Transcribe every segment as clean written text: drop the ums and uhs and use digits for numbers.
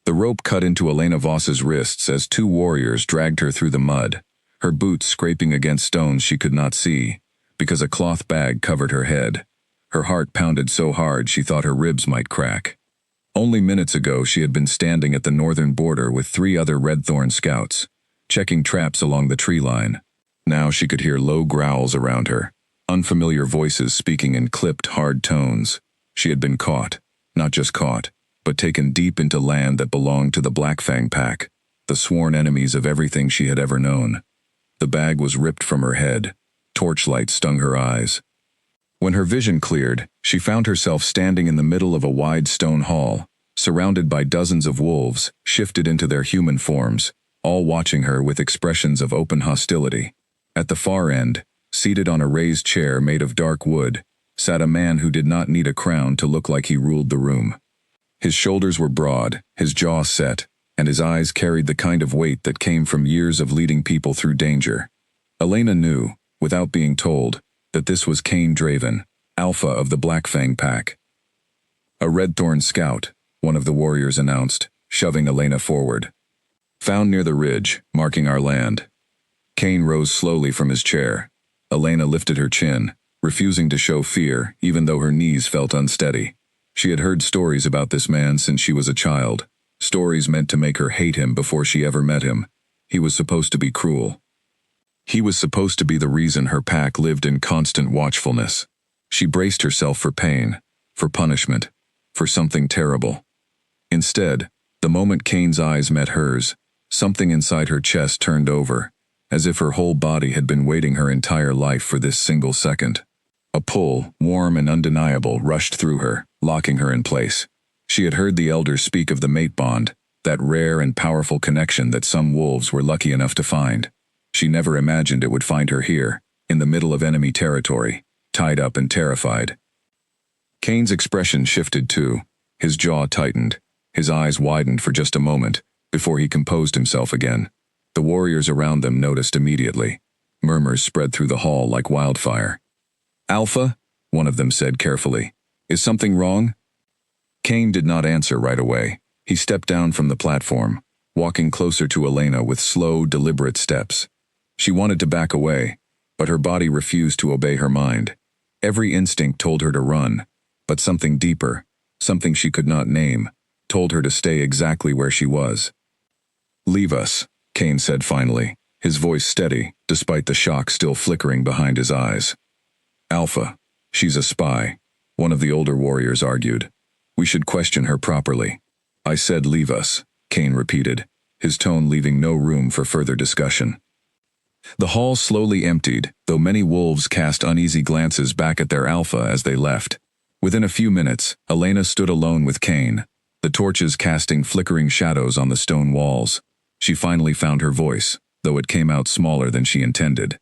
The rope cut into Elena Voss's wrists as two warriors dragged her through the mud, her boots scraping against stones she could not see, because a cloth bag covered her head. Her heart pounded so hard she thought her ribs might crack. Only minutes ago she had been standing at the northern border with 3 other Red Thorn scouts, checking traps along the tree line. Now she could hear low growls around her, unfamiliar voices speaking in clipped, hard tones. She had been caught, not just caught, but taken deep into land that belonged to the Black Fang pack, the sworn enemies of everything she had ever known. The bag was ripped from her head. Torchlight stung her eyes. When her vision cleared, she found herself standing in the middle of a wide stone hall, surrounded by dozens of wolves, shifted into their human forms, all watching her with expressions of open hostility. At the far end, seated on a raised chair made of dark wood, sat a man who did not need a crown to look like he ruled the room. His shoulders were broad, his jaw set, and his eyes carried the kind of weight that came from years of leading people through danger. Elena knew, without being told, that this was Cain Draven, Alpha of the Black Fang pack. "A Red Thorn scout," one of the warriors announced, shoving Elena forward. "Found near the ridge, marking our land." Cain rose slowly from his chair. Elena lifted her chin, refusing to show fear even though her knees felt unsteady. She had heard stories about this man since she was a child, stories meant to make her hate him before she ever met him. He was supposed to be cruel. He was supposed to be the reason her pack lived in constant watchfulness. She braced herself for pain, for punishment, for something terrible. Instead, the moment Cain's eyes met hers, something inside her chest turned over, as if her whole body had been waiting her entire life for this single second. A pull, warm and undeniable, rushed through her, locking her in place. She had heard the elders speak of the mate bond, that rare and powerful connection that some wolves were lucky enough to find. She never imagined it would find her here, in the middle of enemy territory, tied up and terrified. Cain's expression shifted too. His jaw tightened. His eyes widened for just a moment, before he composed himself again. The warriors around them noticed immediately. Murmurs spread through the hall like wildfire. "Alpha," one of them said carefully, "is something wrong?" Cain did not answer right away. He stepped down from the platform, walking closer to Elena with slow, deliberate steps. She wanted to back away, but her body refused to obey her mind. Every instinct told her to run, but something deeper, something she could not name, told her to stay exactly where she was. "Leave us," Cain said finally, his voice steady, despite the shock still flickering behind his eyes. "Alpha, she's a spy," one of the older warriors argued. "We should question her properly." "I said leave us," Cain repeated, his tone leaving no room for further discussion. The hall slowly emptied, though many wolves cast uneasy glances back at their alpha as they left. Within a few minutes, Elena stood alone with Cain, the torches casting flickering shadows on the stone walls. She finally found her voice, though it came out smaller than she intended.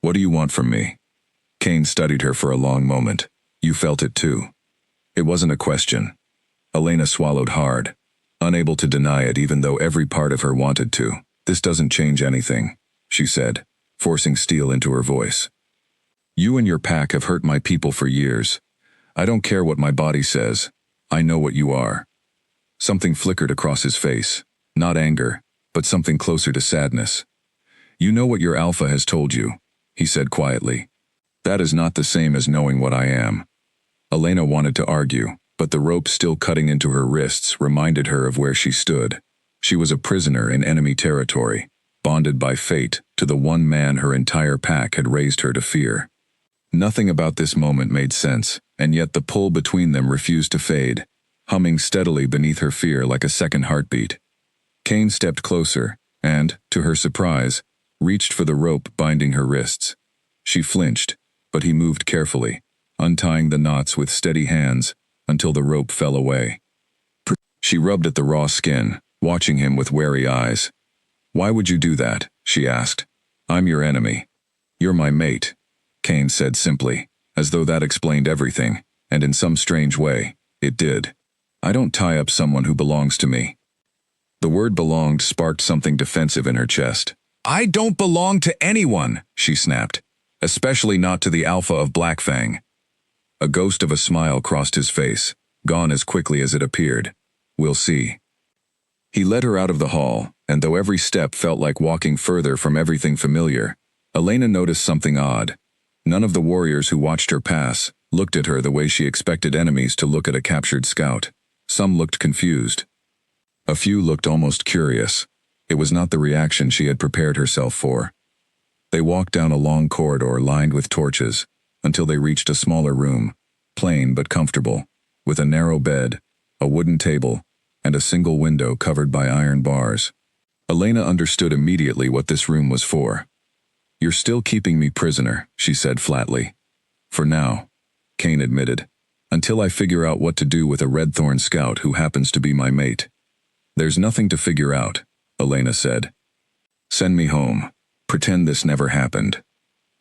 "What do you want from me?" Cain studied her for a long moment. "You felt it too." It wasn't a question. Elena swallowed hard, unable to deny it even though every part of her wanted to. "This doesn't change anything," she said, forcing steel into her voice. "You and your pack have hurt my people for years. I don't care what my body says. I know what you are." Something flickered across his face. Not anger, but something closer to sadness. "You know what your alpha has told you," he said quietly. "That is not the same as knowing what I am." Elena wanted to argue, but the rope still cutting into her wrists reminded her of where she stood. She was a prisoner in enemy territory, bonded by fate to the one man her entire pack had raised her to fear. Nothing about this moment made sense, and yet the pull between them refused to fade, humming steadily beneath her fear like a second heartbeat. Cain stepped closer, and, to her surprise, reached for the rope binding her wrists. She flinched, but he moved carefully, untying the knots with steady hands until the rope fell away. She rubbed at the raw skin, watching him with wary eyes. "Why would you do that?" she asked. "I'm your enemy." "You're my mate," Cain said simply, as though that explained everything, and in some strange way, it did. "I don't tie up someone who belongs to me." The word belonged sparked something defensive in her chest. "I don't belong to anyone," she snapped, "especially not to the alpha of Black Fang." A ghost of a smile crossed his face, gone as quickly as it appeared. "We'll see." He led her out of the hall, and though every step felt like walking further from everything familiar, Elena noticed something odd. None of the warriors who watched her pass looked at her the way she expected enemies to look at a captured scout. Some looked confused. A few looked almost curious. It was not the reaction she had prepared herself for. They walked down a long corridor lined with torches, until they reached a smaller room, plain but comfortable, with a narrow bed, a wooden table, and a single window covered by iron bars. Elena understood immediately what this room was for. "You're still keeping me prisoner," she said flatly. "For now," Kane admitted, "until I figure out what to do with a Redthorn scout who happens to be my mate." "There's nothing to figure out," Elena said. "Send me home. Pretend this never happened."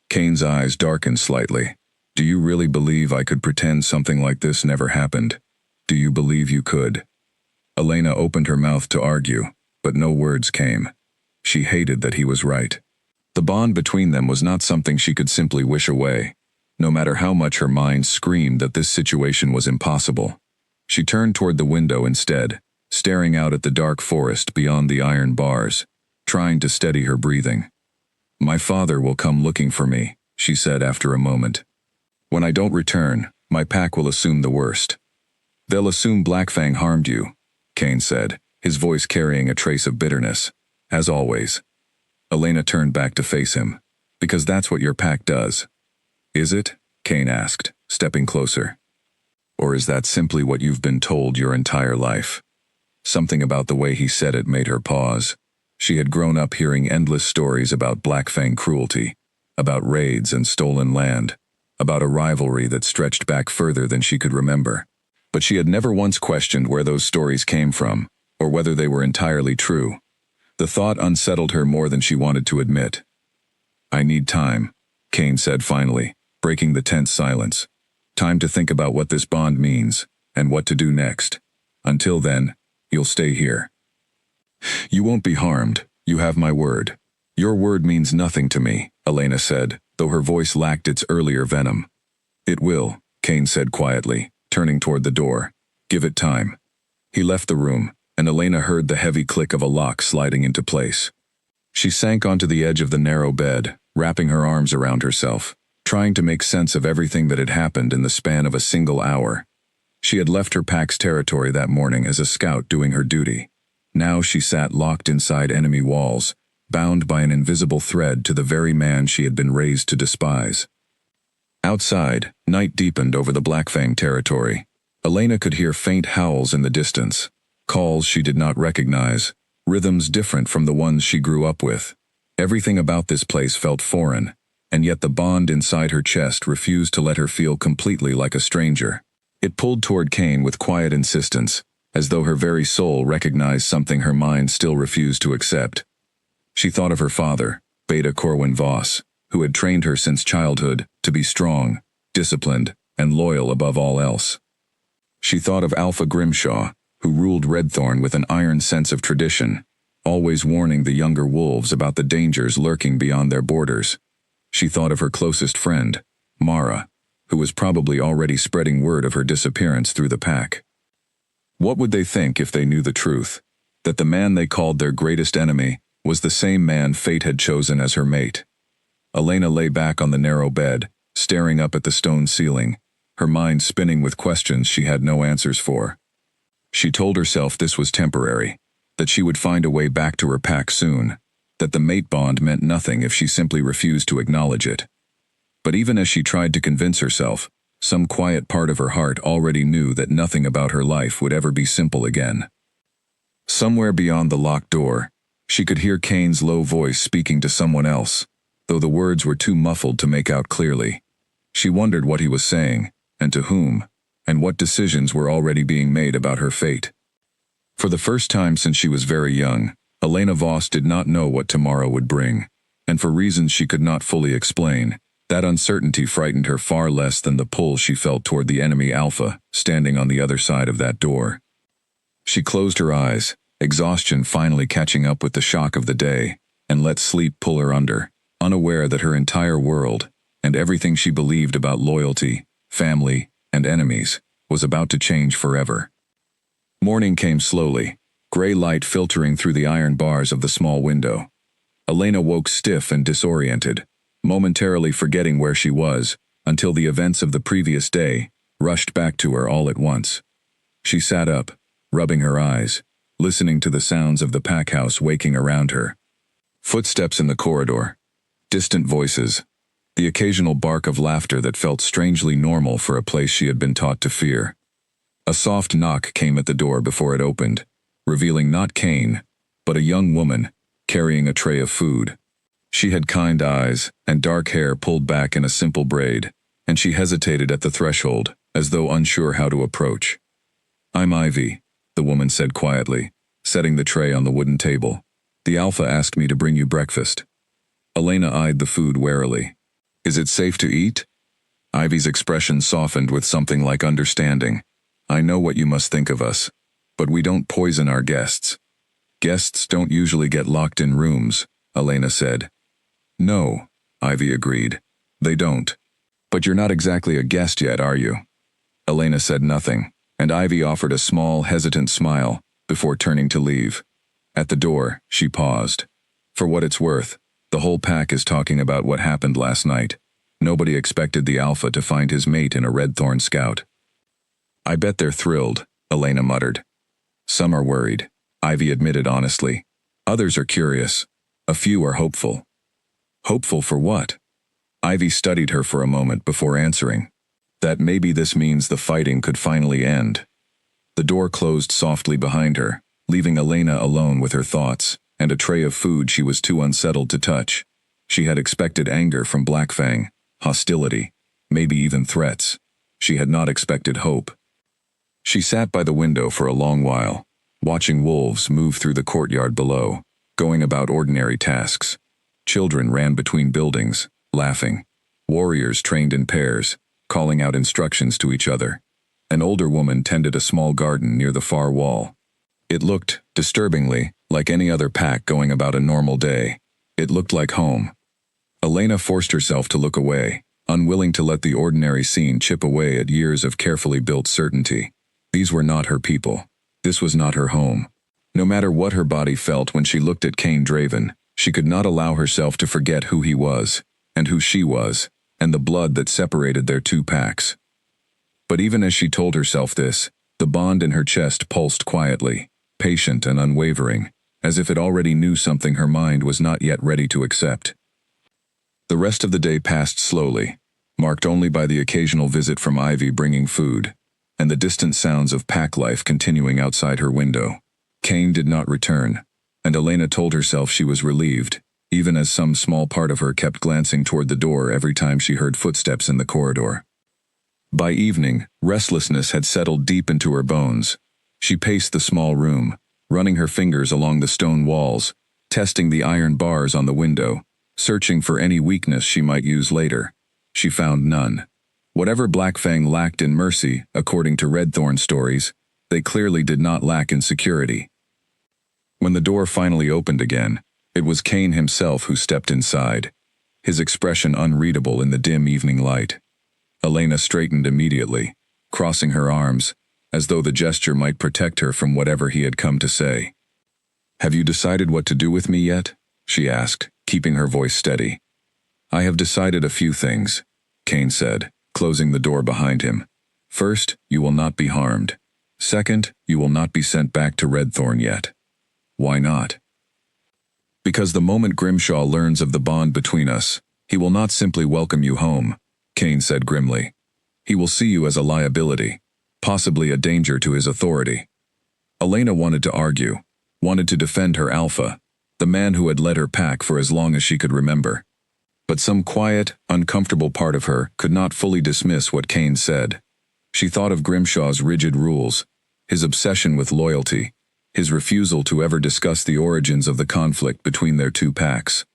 Kane's eyes darkened slightly. "Do you really believe I could pretend something like this never happened? Do you believe you could?" Elena opened her mouth to argue, but no words came. She hated that he was right. The bond between them was not something she could simply wish away, no matter how much her mind screamed that this situation was impossible. She turned toward the window instead, staring out at the dark forest beyond the iron bars, trying to steady her breathing. "My father will come looking for me," she said after a moment. "When I don't return, my pack will assume the worst." "They'll assume Blackfang harmed you," Kane said, his voice carrying a trace of bitterness. "As always." Elena turned back to face him. "Because that's what your pack does." "Is it?" Kane asked, stepping closer. "Or is that simply what you've been told your entire life?" Something about the way he said it made her pause. She had grown up hearing endless stories about Blackfang cruelty, about raids and stolen land, about a rivalry that stretched back further than she could remember. But she had never once questioned where those stories came from, or whether they were entirely true. The thought unsettled her more than she wanted to admit. "I need time," Kane said finally, breaking the tense silence. "Time to think about what this bond means, and what to do next. Until then, you'll stay here." "You won't be harmed, you have my word." "Your word means nothing to me," Elena said, though her voice lacked its earlier venom. "It will," Kane said quietly, turning toward the door. "Give it time." He left the room, and Elena heard the heavy click of a lock sliding into place. She sank onto the edge of the narrow bed, wrapping her arms around herself, trying to make sense of everything that had happened in the span of a single hour. She had left her pack's territory that morning as a scout doing her duty. Now she sat locked inside enemy walls, bound by an invisible thread to the very man she had been raised to despise. Outside, night deepened over the Blackfang territory. Elena could hear faint howls in the distance, calls she did not recognize, rhythms different from the ones she grew up with. Everything about this place felt foreign, and yet the bond inside her chest refused to let her feel completely like a stranger. It pulled toward Kane with quiet insistence, as though her very soul recognized something her mind still refused to accept. She thought of her father, Beta Corwin Voss, who had trained her since childhood to be strong, disciplined, and loyal above all else. She thought of Alpha Grimshaw, who ruled Redthorn with an iron sense of tradition, always warning the younger wolves about the dangers lurking beyond their borders. She thought of her closest friend, Mara, who was probably already spreading word of her disappearance through the pack. What would they think if they knew the truth? That the man they called their greatest enemy was the same man fate had chosen as her mate. Elena lay back on the narrow bed, staring up at the stone ceiling, her mind spinning with questions she had no answers for. She told herself this was temporary, that she would find a way back to her pack soon, that the mate bond meant nothing if she simply refused to acknowledge it. But even as she tried to convince herself, some quiet part of her heart already knew that nothing about her life would ever be simple again. Somewhere beyond the locked door, she could hear Kane's low voice speaking to someone else, though the words were too muffled to make out clearly. She wondered what he was saying, and to whom, and what decisions were already being made about her fate. For the first time since she was very young, Elena Voss did not know what tomorrow would bring, and for reasons she could not fully explain, that uncertainty frightened her far less than the pull she felt toward the enemy Alpha, standing on the other side of that door. She closed her eyes, exhaustion finally catching up with the shock of the day, and let sleep pull her under, unaware that her entire world, and everything she believed about loyalty, family, and enemies, was about to change forever. Morning came slowly, gray light filtering through the iron bars of the small window. Elena woke stiff and disoriented, momentarily forgetting where she was, until the events of the previous day rushed back to her all at once. She sat up, rubbing her eyes, listening to the sounds of the pack house waking around her. Footsteps in the corridor, distant voices, the occasional bark of laughter that felt strangely normal for a place she had been taught to fear. A soft knock came at the door before it opened, revealing not Kane, but a young woman, carrying a tray of food. She had kind eyes and dark hair pulled back in a simple braid, and she hesitated at the threshold, as though unsure how to approach. "I'm Ivy," the woman said quietly, setting the tray on the wooden table. "The Alpha asked me to bring you breakfast." Elena eyed the food warily. "Is it safe to eat?" Ivy's expression softened with something like understanding. "I know what you must think of us, but we don't poison our guests." "Guests don't usually get locked in rooms," Elena said. "No," Ivy agreed. "They don't. But you're not exactly a guest yet, are you?" Elena said nothing, and Ivy offered a small, hesitant smile before turning to leave. At the door, she paused. "For what it's worth, the whole pack is talking about what happened last night. Nobody expected the Alpha to find his mate in a Redthorn Scout." "I bet they're thrilled," Elena muttered. "Some are worried," Ivy admitted honestly. "Others are curious. A few are hopeful." "Hopeful for what?" Ivy studied her for a moment before answering. "That maybe this means the fighting could finally end." The door closed softly behind her, leaving Elena alone with her thoughts, and a tray of food she was too unsettled to touch. She had expected anger from Blackfang, hostility, maybe even threats. She had not expected hope. She sat by the window for a long while, watching wolves move through the courtyard below, going about ordinary tasks. Children ran between buildings, laughing. Warriors trained in pairs, calling out instructions to each other. An older woman tended a small garden near the far wall. It looked, disturbingly, like any other pack going about a normal day. It looked like home. Elena forced herself to look away, unwilling to let the ordinary scene chip away at years of carefully built certainty. These were not her people. This was not her home. No matter what her body felt when she looked at Kane Draven, she could not allow herself to forget who he was, and who she was, and the blood that separated their two packs. But even as she told herself this, the bond in her chest pulsed quietly, patient and unwavering, as if it already knew something her mind was not yet ready to accept. The rest of the day passed slowly, marked only by the occasional visit from Ivy bringing food, and the distant sounds of pack life continuing outside her window. Kane did not return, and Elena told herself she was relieved, even as some small part of her kept glancing toward the door every time she heard footsteps in the corridor. By evening, restlessness had settled deep into her bones. She paced the small room, running her fingers along the stone walls, testing the iron bars on the window, searching for any weakness she might use later. She found none. Whatever Blackfang lacked in mercy, according to Redthorn stories, they clearly did not lack in security. When the door finally opened again, it was Kane himself who stepped inside, his expression unreadable in the dim evening light. Elena straightened immediately, crossing her arms, as though the gesture might protect her from whatever he had come to say. "Have you decided what to do with me yet?" she asked, keeping her voice steady. "I have decided a few things," Kane said, closing the door behind him. "First, you will not be harmed. Second, you will not be sent back to Redthorn yet." "Why not?" "Because the moment Grimshaw learns of the bond between us, he will not simply welcome you home," Kane said grimly. "He will see you as a liability, possibly a danger to his authority." Elena wanted to argue, wanted to defend her Alpha, the man who had led her pack for as long as she could remember. But some quiet, uncomfortable part of her could not fully dismiss what Kane said. She thought of Grimshaw's rigid rules, his obsession with loyalty, his refusal to ever discuss the origins of the conflict between their two packs.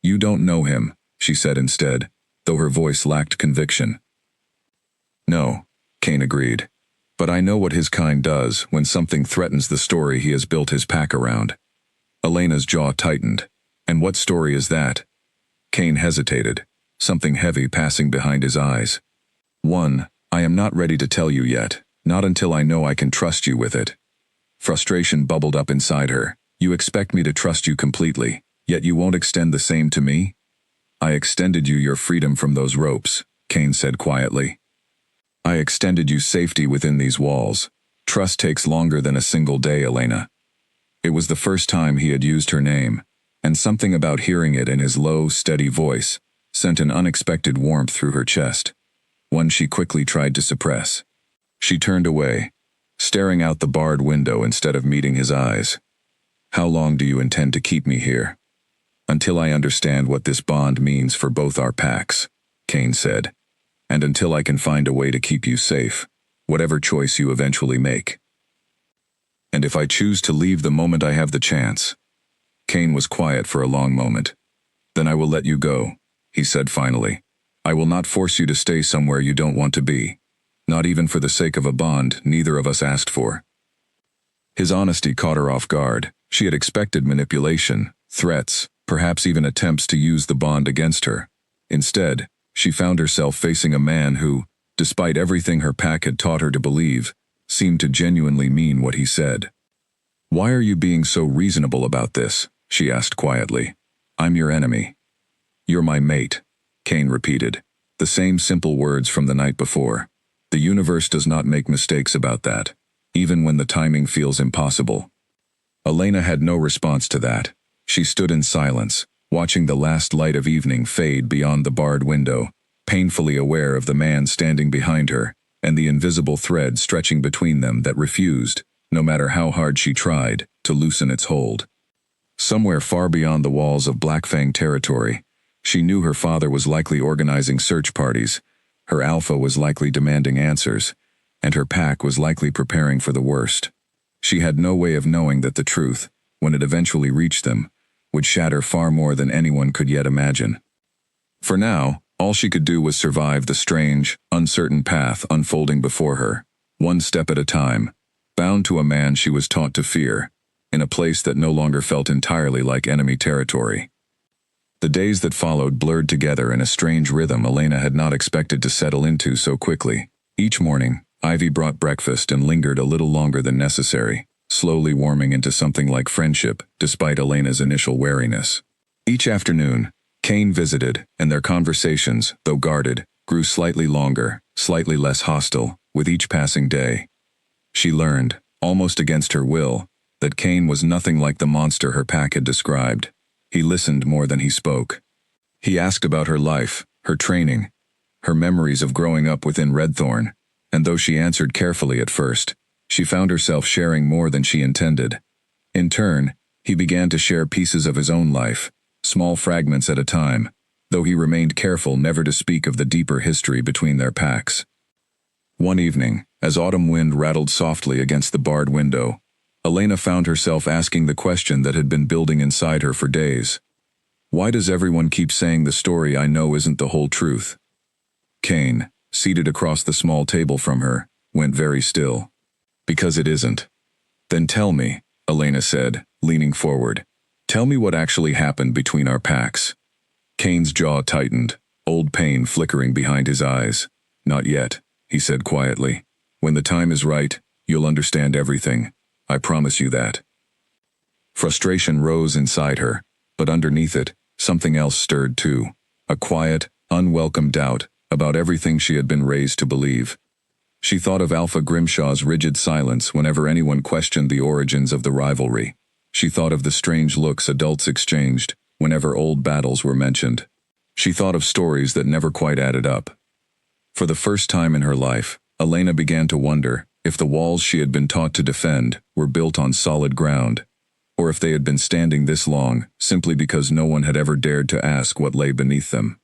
"You don't know him," she said instead, though her voice lacked conviction. "No," Kane agreed. "But I know what his kind does when something threatens the story he has built his pack around." Elena's jaw tightened. "And what story is that?" Kane hesitated, something heavy passing behind his eyes. "One, I am not ready to tell you yet, not until I know I can trust you with it." Frustration bubbled up inside her. You expect me to trust you completely, yet you won't extend the same to me? I extended you your freedom from those ropes, Kane said quietly. I extended you safety within these walls. Trust takes longer than a single day, Elena. It was the first time he had used her name, and something about hearing it in his low, steady voice sent an unexpected warmth through her chest, one she quickly tried to suppress. She turned away, staring out the barred window instead of meeting his eyes. How long do you intend to keep me here? Until I understand what this bond means for both our packs, Kane said, and until I can find a way to keep you safe, whatever choice you eventually make. And if I choose to leave the moment I have the chance. Kane was quiet for a long moment. Then I will let you go, he said finally. I will not force you to stay somewhere you don't want to be, not even for the sake of a bond neither of us asked for. His honesty caught her off guard. She had expected manipulation, threats, perhaps even attempts to use the bond against her. Instead, she found herself facing a man who, despite everything her pack had taught her to believe, seemed to genuinely mean what he said. Why are you being so reasonable about this? She asked quietly. I'm your enemy. You're my mate, Kane repeated, the same simple words from the night before. The universe does not make mistakes about that, even when the timing feels impossible. Elena had no response to that. She stood in silence, watching the last light of evening fade beyond the barred window, painfully aware of the man standing behind her, and the invisible thread stretching between them that refused, no matter how hard she tried, to loosen its hold. Somewhere far beyond the walls of Blackfang territory, she knew her father was likely organizing search parties, her alpha was likely demanding answers, and her pack was likely preparing for the worst. She had no way of knowing that the truth, when it eventually reached them, would shatter far more than anyone could yet imagine. For now, all she could do was survive the strange, uncertain path unfolding before her, one step at a time, bound to a man she was taught to fear, in a place that no longer felt entirely like enemy territory. The days that followed blurred together in a strange rhythm Elena had not expected to settle into so quickly. Each morning, Ivy brought breakfast and lingered a little longer than necessary, slowly warming into something like friendship, despite Elena's initial wariness. Each afternoon, Kane visited, and their conversations, though guarded, grew slightly longer, slightly less hostile, with each passing day. She learned, almost against her will, that Kane was nothing like the monster her pack had described. He listened more than he spoke. He asked about her life, her training, her memories of growing up within Redthorn, and though she answered carefully at first, she found herself sharing more than she intended. In turn, he began to share pieces of his own life, small fragments at a time, though he remained careful never to speak of the deeper history between their packs. One evening, as autumn wind rattled softly against the barred window, Elena found herself asking the question that had been building inside her for days. Why does everyone keep saying the story I know isn't the whole truth? Kane, seated across the small table from her, went very still. Because it isn't. Then tell me, Elena said, leaning forward. Tell me what actually happened between our packs. Kane's jaw tightened, old pain flickering behind his eyes. Not yet, he said quietly. When the time is right, you'll understand everything. I promise you that. Frustration rose inside her, but underneath it, something else stirred too. A quiet, unwelcome doubt about everything she had been raised to believe. She thought of Alpha Grimshaw's rigid silence whenever anyone questioned the origins of the rivalry. She thought of the strange looks adults exchanged whenever old battles were mentioned. She thought of stories that never quite added up. For the first time in her life, Elena began to wonder if the walls she had been taught to defend were built on solid ground, or if they had been standing this long simply because no one had ever dared to ask what lay beneath them.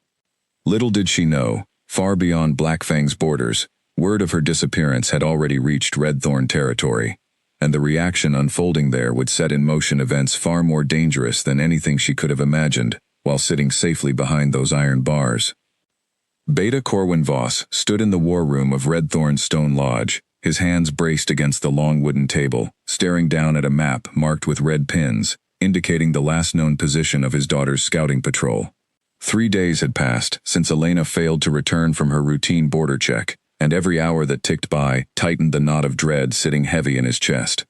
Little did she know, far beyond Blackfang's borders, word of her disappearance had already reached Redthorn territory, and the reaction unfolding there would set in motion events far more dangerous than anything she could have imagined while sitting safely behind those iron bars. Beta Corwin Voss stood in the war room of Redthorn's stone lodge, his hands braced against the long wooden table, staring down at a map marked with red pins, indicating the last known position of his daughter's scouting patrol. 3 days had passed since Elena failed to return from her routine border check, and every hour that ticked by tightened the knot of dread sitting heavy in his chest.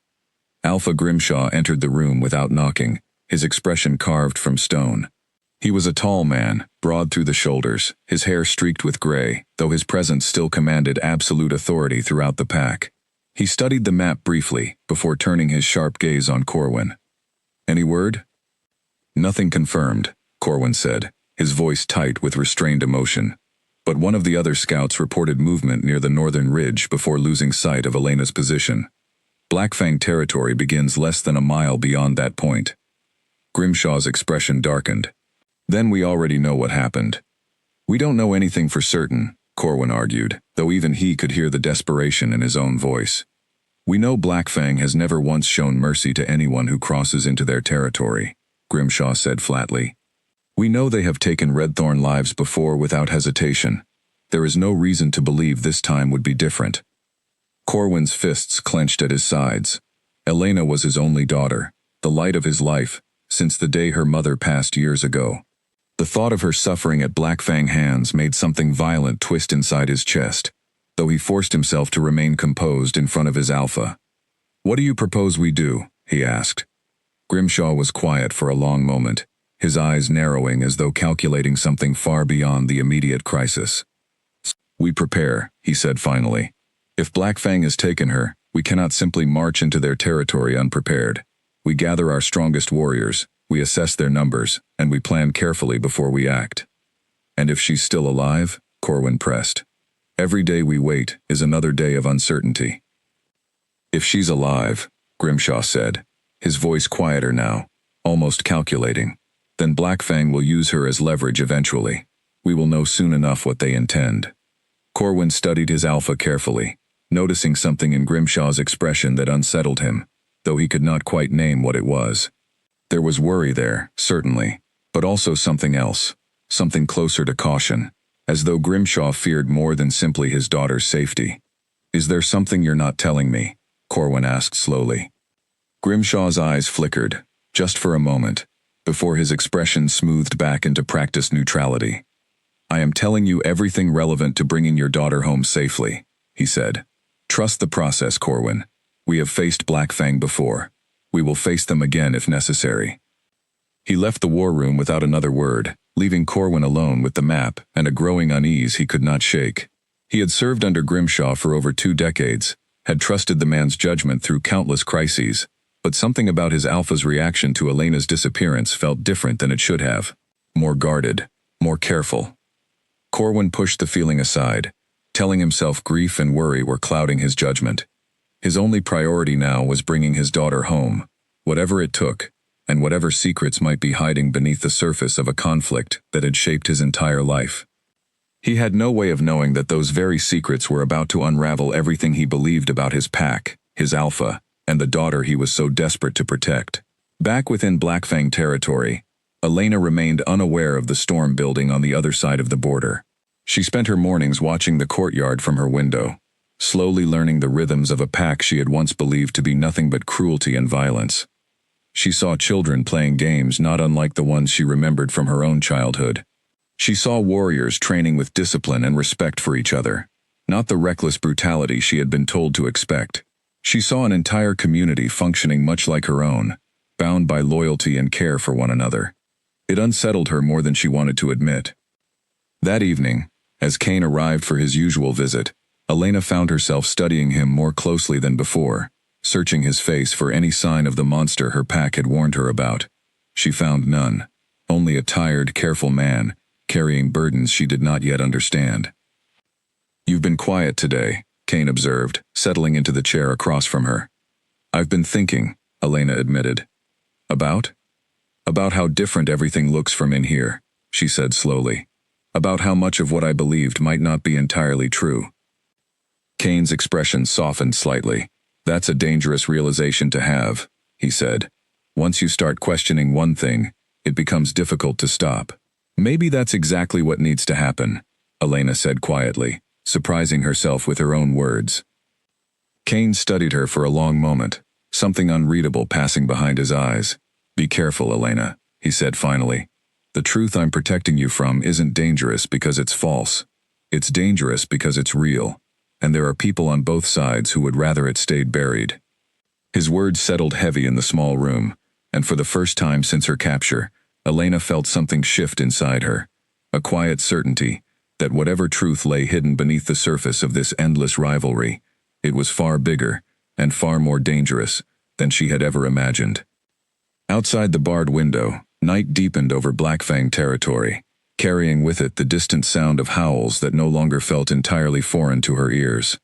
Alpha Grimshaw entered the room without knocking, his expression carved from stone. He was a tall man, broad through the shoulders, his hair streaked with gray, though his presence still commanded absolute authority throughout the pack. He studied the map briefly, before turning his sharp gaze on Corwin. "Any word?" "Nothing confirmed," Corwin said, his voice tight with restrained emotion. But one of the other scouts reported movement near the northern ridge before losing sight of Elena's position. Blackfang territory begins less than a mile beyond that point. Grimshaw's expression darkened. "Then we already know what happened." "We don't know anything for certain," Corwin argued, though even he could hear the desperation in his own voice. "We know Blackfang has never once shown mercy to anyone who crosses into their territory," Grimshaw said flatly. "We know they have taken Redthorn lives before without hesitation. There is no reason to believe this time would be different." Corwin's fists clenched at his sides. Elena was his only daughter, the light of his life, since the day her mother passed years ago. The thought of her suffering at Blackfang hands made something violent twist inside his chest, though he forced himself to remain composed in front of his alpha. "What do you propose we do?" he asked. Grimshaw was quiet for a long moment, his eyes narrowing as though calculating something far beyond the immediate crisis. "We prepare," he said finally. "If Blackfang has taken her, we cannot simply march into their territory unprepared. We gather our strongest warriors, we assess their numbers, and we plan carefully before we act." "And if she's still alive?" Corwin pressed. "Every day we wait is another day of uncertainty." "If she's alive," Grimshaw said, his voice quieter now, almost calculating, "then Blackfang will use her as leverage eventually. We will know soon enough what they intend." Corwin studied his alpha carefully, noticing something in Grimshaw's expression that unsettled him, though he could not quite name what it was. There was worry there, certainly, but also something else, something closer to caution, as though Grimshaw feared more than simply his daughter's safety. "Is there something you're not telling me?" Corwin asked slowly. Grimshaw's eyes flickered, just for a moment, before his expression smoothed back into practiced neutrality. "I am telling you everything relevant to bringing your daughter home safely," he said. "Trust the process, Corwin. We have faced Blackfang before. We will face them again if necessary." He left the war room without another word, leaving Corwin alone with the map and a growing unease he could not shake. He had served under Grimshaw for over 2 decades, had trusted the man's judgment through countless crises, but something about his alpha's reaction to Elena's disappearance felt different than it should have. More guarded, more careful. Corwin pushed the feeling aside, telling himself grief and worry were clouding his judgment. His only priority now was bringing his daughter home, whatever it took, and whatever secrets might be hiding beneath the surface of a conflict that had shaped his entire life. He had no way of knowing that those very secrets were about to unravel everything he believed about his pack, his alpha, and the daughter he was so desperate to protect. Back within Blackfang territory, Elena remained unaware of the storm building on the other side of the border. She spent her mornings watching the courtyard from her window, slowly learning the rhythms of a pack she had once believed to be nothing but cruelty and violence. She saw children playing games not unlike the ones she remembered from her own childhood. She saw warriors training with discipline and respect for each other, not the reckless brutality she had been told to expect. She saw an entire community functioning much like her own, bound by loyalty and care for one another. It unsettled her more than she wanted to admit. That evening, as Kane arrived for his usual visit, Elena found herself studying him more closely than before, searching his face for any sign of the monster her pack had warned her about. She found none, only a tired, careful man, carrying burdens she did not yet understand. "You've been quiet today," Kane observed, settling into the chair across from her. "I've been thinking," Elena admitted. "About? About how different everything looks from in here," she said slowly. "About how much of what I believed might not be entirely true." Kane's expression softened slightly. "That's a dangerous realization to have," he said. "Once you start questioning one thing, it becomes difficult to stop." "Maybe that's exactly what needs to happen," Elena said quietly, surprising herself with her own words. Kane studied her for a long moment, something unreadable passing behind his eyes. "Be careful, Elena," he said finally. "The truth I'm protecting you from isn't dangerous because it's false. It's dangerous because it's real, and there are people on both sides who would rather it stayed buried." His words settled heavy in the small room, and for the first time since her capture, Elena felt something shift inside her, a quiet certainty that whatever truth lay hidden beneath the surface of this endless rivalry, it was far bigger and far more dangerous than she had ever imagined. Outside the barred window, night deepened over Blackfang territory, carrying with it the distant sound of howls that no longer felt entirely foreign to her ears.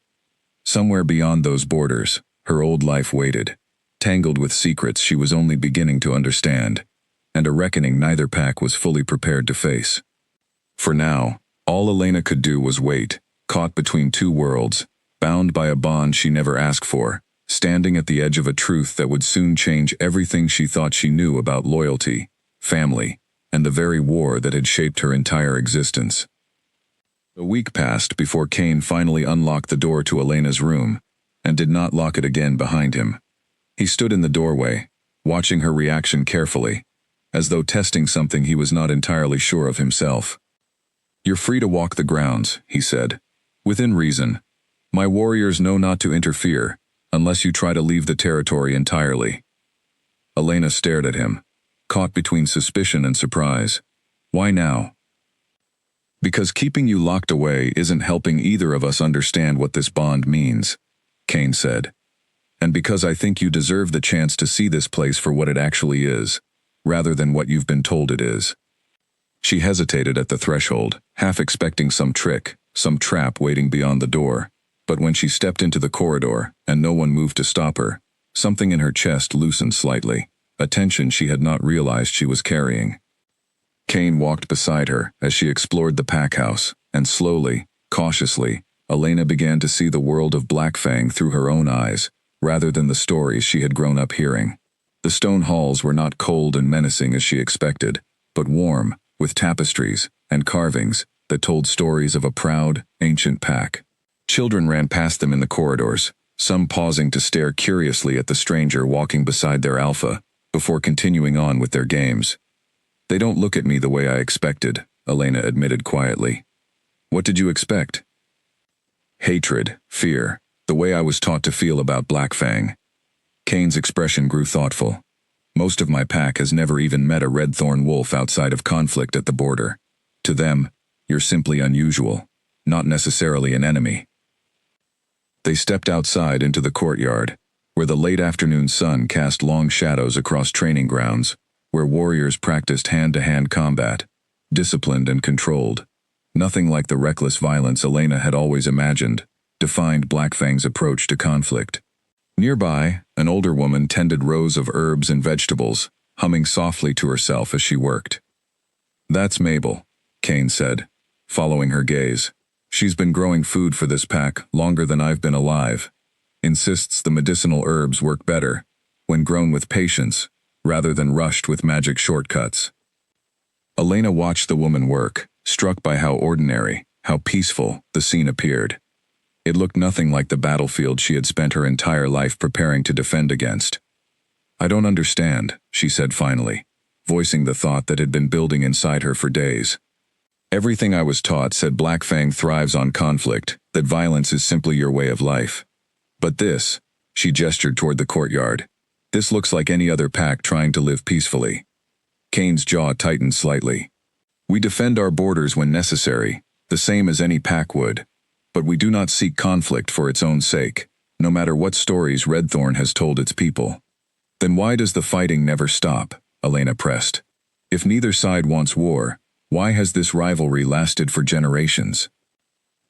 Somewhere beyond those borders, her old life waited, tangled with secrets she was only beginning to understand, and a reckoning neither pack was fully prepared to face. For now, all Elena could do was wait, caught between two worlds, bound by a bond she never asked for, standing at the edge of a truth that would soon change everything she thought she knew about loyalty, family, and the very war that had shaped her entire existence. A week passed before Kane finally unlocked the door to Elena's room, and did not lock it again behind him. He stood in the doorway, watching her reaction carefully, as though testing something he was not entirely sure of himself. "You're free to walk the grounds," he said. "Within reason. My warriors know not to interfere, unless you try to leave the territory entirely." Elena stared at him, caught between suspicion and surprise. "Why now?" "Because keeping you locked away isn't helping either of us understand what this bond means," Kane said. "And because I think you deserve the chance to see this place for what it actually is, rather than what you've been told it is." She hesitated at the threshold, half expecting some trick, some trap waiting beyond the door. But when she stepped into the corridor, and no one moved to stop her, something in her chest loosened slightly, a tension she had not realized she was carrying. Kane walked beside her as she explored the pack house, and slowly, cautiously, Elena began to see the world of Blackfang through her own eyes, rather than the stories she had grown up hearing. The stone halls were not cold and menacing as she expected, but warm, with tapestries and carvings that told stories of a proud, ancient pack. Children ran past them in the corridors, some pausing to stare curiously at the stranger walking beside their alpha, before continuing on with their games. "They don't look at me the way I expected," Elena admitted quietly. "What did you expect?" "Hatred, fear, the way I was taught to feel about Blackfang." Kane's expression grew thoughtful. "Most of my pack has never even met a red-thorn wolf outside of conflict at the border. To them, you're simply unusual, not necessarily an enemy." They stepped outside into the courtyard, where the late afternoon sun cast long shadows across training grounds, where warriors practiced hand-to-hand combat, disciplined and controlled. Nothing like the reckless violence Elena had always imagined defined Blackfang's approach to conflict. Nearby, an older woman tended rows of herbs and vegetables, humming softly to herself as she worked. "That's Mabel," Kane said, following her gaze. "She's been growing food for this pack longer than I've been alive. Insists the medicinal herbs work better when grown with patience, rather than rushed with magic shortcuts." Elena watched the woman work, struck by how ordinary, how peaceful, the scene appeared. It looked nothing like the battlefield she had spent her entire life preparing to defend against. "I don't understand," she said finally, voicing the thought that had been building inside her for days. "Everything I was taught said Blackfang thrives on conflict, that violence is simply your way of life. But this," she gestured toward the courtyard, "this looks like any other pack trying to live peacefully." Kane's jaw tightened slightly. "We defend our borders when necessary, the same as any pack would. But we do not seek conflict for its own sake, no matter what stories Redthorn has told its people." "Then why does the fighting never stop?" Elena pressed. "If neither side wants war, why has this rivalry lasted for generations?"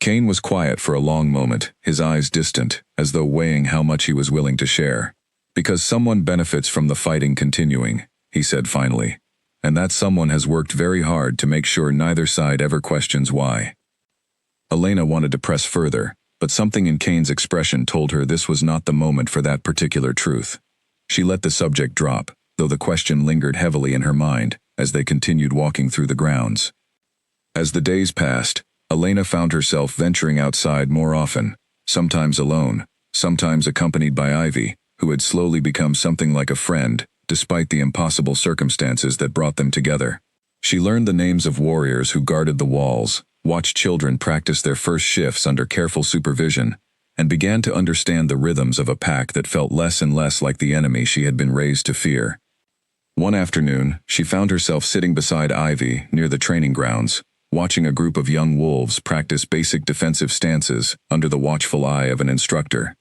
Kane was quiet for a long moment, his eyes distant, as though weighing how much he was willing to share. "Because someone benefits from the fighting continuing," he said finally, "and that someone has worked very hard to make sure neither side ever questions why." Elena wanted to press further, but something in Kane's expression told her this was not the moment for that particular truth. She let the subject drop, though the question lingered heavily in her mind as they continued walking through the grounds. As the days passed, Elena found herself venturing outside more often, sometimes alone, sometimes accompanied by Ivy, who had slowly become something like a friend, despite the impossible circumstances that brought them together. She learned the names of warriors who guarded the walls, watched children practice their first shifts under careful supervision, and began to understand the rhythms of a pack that felt less and less like the enemy she had been raised to fear. One afternoon, she found herself sitting beside Ivy near the training grounds, watching a group of young wolves practice basic defensive stances under the watchful eye of an instructor.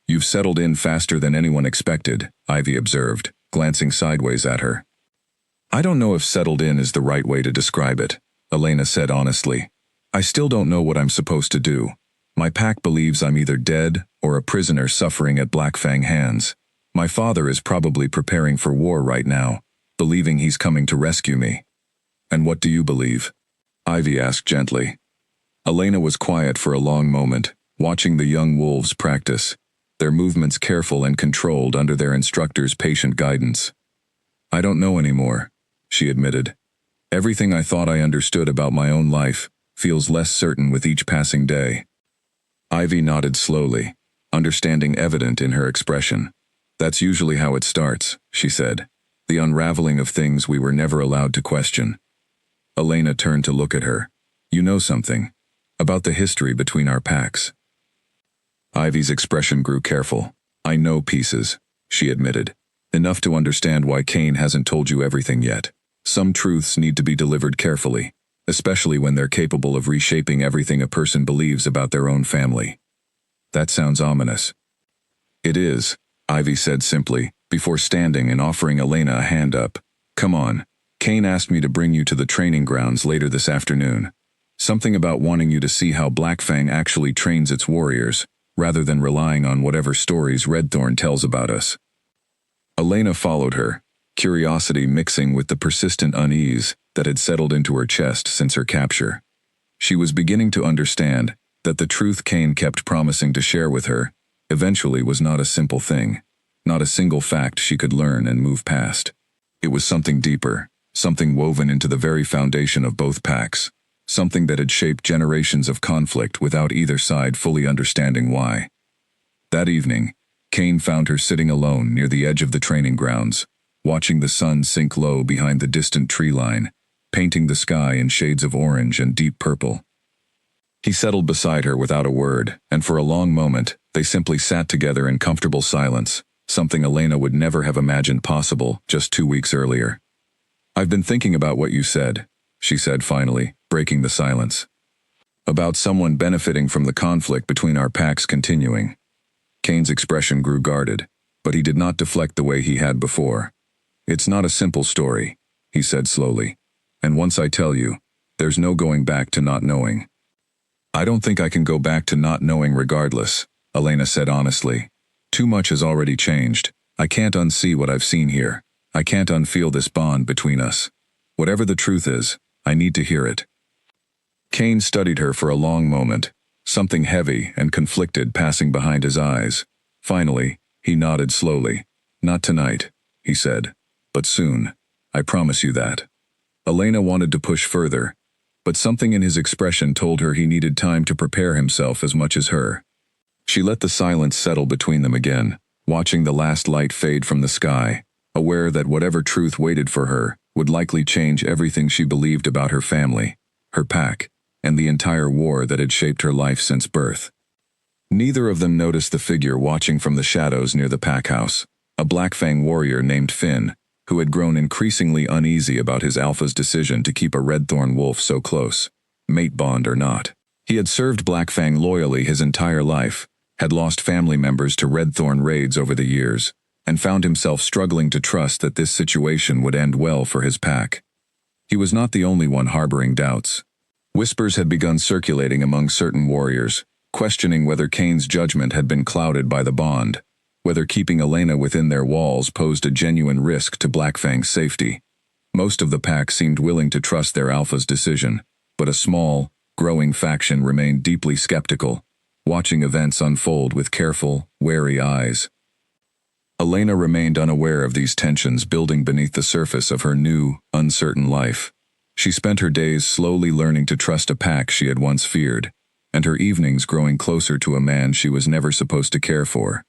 "You've settled in faster than anyone expected," Ivy observed, glancing sideways at her. "I don't know if settled in is the right way to describe it," Elena said honestly. "I still don't know what I'm supposed to do. My pack believes I'm either dead or a prisoner suffering at Black Fang hands. My father is probably preparing for war right now, believing he's coming to rescue me." "And what do you believe?" Ivy asked gently. Elena was quiet for a long moment, watching the young wolves practice, their movements careful and controlled under their instructor's patient guidance. "I don't know anymore," she admitted. "Everything I thought I understood about my own life feels less certain with each passing day." Ivy nodded slowly, understanding evident in her expression. "That's usually how it starts," she said. "The unraveling of things we were never allowed to question." Elena turned to look at her. "You know something about the history between our packs?" Ivy's expression grew careful. "I know pieces," she admitted. "Enough to understand why Kane hasn't told you everything yet. Some truths need to be delivered carefully, especially when they're capable of reshaping everything a person believes about their own family." "That sounds ominous." "It is," Ivy said simply, before standing and offering Elena a hand up. "Come on. Kane asked me to bring you to the training grounds later this afternoon. Something about wanting you to see how Black Fang actually trains its warriors, rather than relying on whatever stories Redthorn tells about us." Elena followed her, curiosity mixing with the persistent unease that had settled into her chest since her capture. She was beginning to understand that the truth Kane kept promising to share with her eventually was not a simple thing, not a single fact she could learn and move past. It was something deeper, something woven into the very foundation of both packs, something that had shaped generations of conflict without either side fully understanding why. That evening, Kane found her sitting alone near the edge of the training grounds, watching the sun sink low behind the distant tree line, painting the sky in shades of orange and deep purple. He settled beside her without a word, and for a long moment, they simply sat together in comfortable silence, something Elena would never have imagined possible just 2 weeks earlier. "I've been thinking about what you said," she said finally, breaking the silence. "About someone benefiting from the conflict between our packs continuing." Kane's expression grew guarded, but he did not deflect the way he had before. "It's not a simple story," he said slowly. "And once I tell you, there's no going back to not knowing." "I don't think I can go back to not knowing regardless," Elena said honestly. "Too much has already changed. I can't unsee what I've seen here. I can't unfeel this bond between us. Whatever the truth is, I need to hear it." Kane studied her for a long moment, something heavy and conflicted passing behind his eyes. Finally, he nodded slowly. "Not tonight," he said, "but soon. I promise you that." Elena wanted to push further, but something in his expression told her he needed time to prepare himself as much as her. She let the silence settle between them again, watching the last light fade from the sky, aware that whatever truth waited for her would likely change everything she believed about her family, her pack, and the entire war that had shaped her life since birth. Neither of them noticed the figure watching from the shadows near the pack house, a Black Fang warrior named Finn, who had grown increasingly uneasy about his alpha's decision to keep a Redthorn wolf so close, mate bond or not. He had served Black Fang loyally his entire life, had lost family members to Redthorn raids over the years, and found himself struggling to trust that this situation would end well for his pack. He was not the only one harboring doubts. Whispers had begun circulating among certain warriors, questioning whether Kane's judgment had been clouded by the bond, whether keeping Elena within their walls posed a genuine risk to Black Fang's safety. Most of the pack seemed willing to trust their alpha's decision, but a small, growing faction remained deeply skeptical, watching events unfold with careful, wary eyes. Elena remained unaware of these tensions building beneath the surface of her new, uncertain life. She spent her days slowly learning to trust a pack she had once feared, and her evenings growing closer to a man she was never supposed to care for.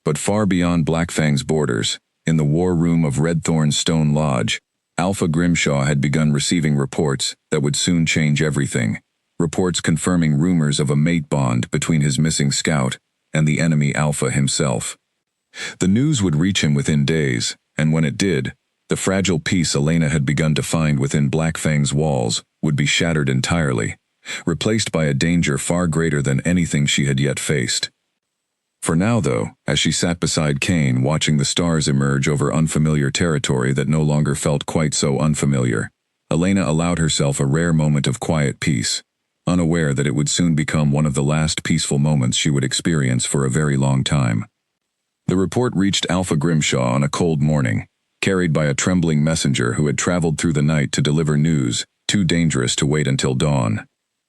But far beyond Black Fang's borders, in the war room of Redthorn's Stone Lodge, Alpha Grimshaw had begun receiving reports that would soon change everything. Reports confirming rumors of a mate bond between his missing scout and the enemy Alpha himself. The news would reach him within days, and when it did, the fragile peace Elena had begun to find within Black Fang's walls would be shattered entirely, replaced by a danger far greater than anything she had yet faced. For now, though, as she sat beside Cain watching the stars emerge over unfamiliar territory that no longer felt quite so unfamiliar, Elena allowed herself a rare moment of quiet peace, unaware that it would soon become one of the last peaceful moments she would experience for a very long time. The report reached Alpha Grimshaw on a cold morning, carried by a trembling messenger who had traveled through the night to deliver news too dangerous to wait until dawn.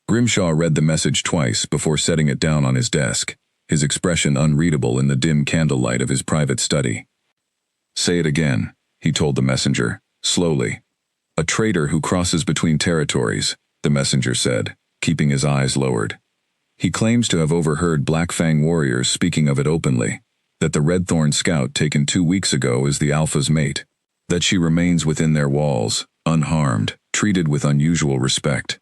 Grimshaw read the message twice before setting it down on his desk, his expression unreadable in the dim candlelight of his private study. "Say it again," he told the messenger, slowly. "A traitor who crosses between territories," the messenger said, keeping his eyes lowered. "He claims to have overheard Black Fang warriors speaking of it openly, that the Red Thorn scout taken 2 weeks ago is the Alpha's mate, that she remains within their walls, unharmed, treated with unusual respect."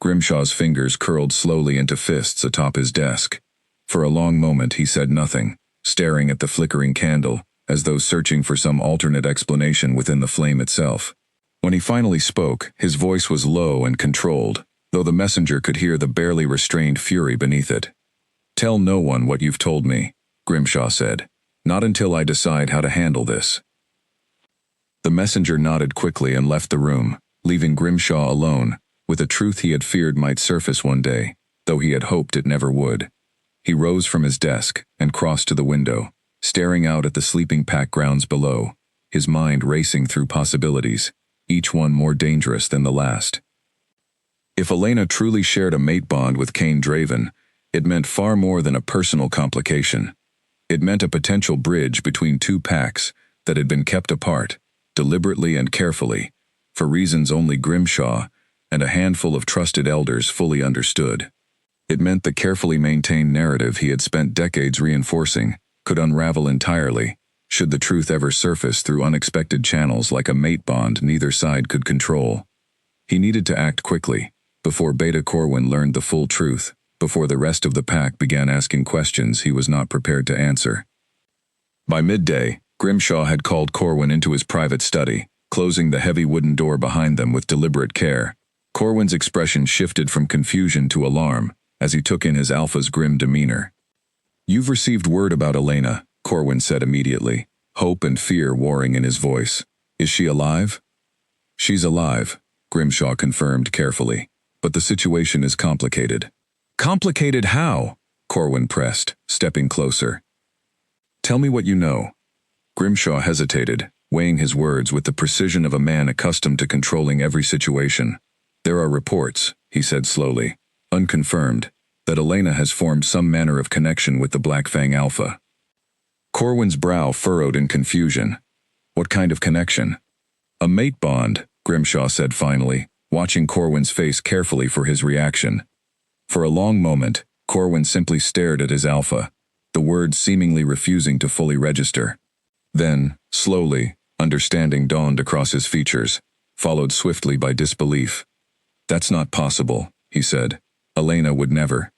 Grimshaw's fingers curled slowly into fists atop his desk. For a long moment he said nothing, staring at the flickering candle, as though searching for some alternate explanation within the flame itself. When he finally spoke, his voice was low and controlled, though the messenger could hear the barely restrained fury beneath it. "Tell no one what you've told me," Grimshaw said. "Not until I decide how to handle this." The messenger nodded quickly and left the room, leaving Grimshaw alone, with a truth he had feared might surface one day, though he had hoped it never would. He rose from his desk and crossed to the window, staring out at the sleeping pack grounds below, his mind racing through possibilities, each one more dangerous than the last. If Elena truly shared a mate bond with Cain Draven, it meant far more than a personal complication. It meant a potential bridge between two packs that had been kept apart, deliberately and carefully, for reasons only Grimshaw and a handful of trusted elders fully understood. It meant the carefully maintained narrative he had spent decades reinforcing could unravel entirely, should the truth ever surface through unexpected channels like a mate bond neither side could control. He needed to act quickly, before Beta Corwin learned the full truth, before the rest of the pack began asking questions he was not prepared to answer. By midday, Grimshaw had called Corwin into his private study, closing the heavy wooden door behind them with deliberate care. Corwin's expression shifted from confusion to alarm as he took in his Alpha's grim demeanor. "You've received word about Elena," Corwin said immediately, hope and fear warring in his voice. "Is she alive?" "She's alive," Grimshaw confirmed carefully, "but the situation is complicated." "Complicated how?" Corwin pressed, stepping closer. "Tell me what you know." Grimshaw hesitated, weighing his words with the precision of a man accustomed to controlling every situation. "There are reports," he said slowly, unconfirmed, "that Elena has formed some manner of connection with the Black Fang Alpha." Corwin's brow furrowed in confusion. "What kind of connection?" "A mate bond," Grimshaw said finally, watching Corwin's face carefully for his reaction. For a long moment, Corwin simply stared at his Alpha, the words seemingly refusing to fully register. Then, slowly, understanding dawned across his features, followed swiftly by disbelief. "That's not possible," he said. "Elena would never."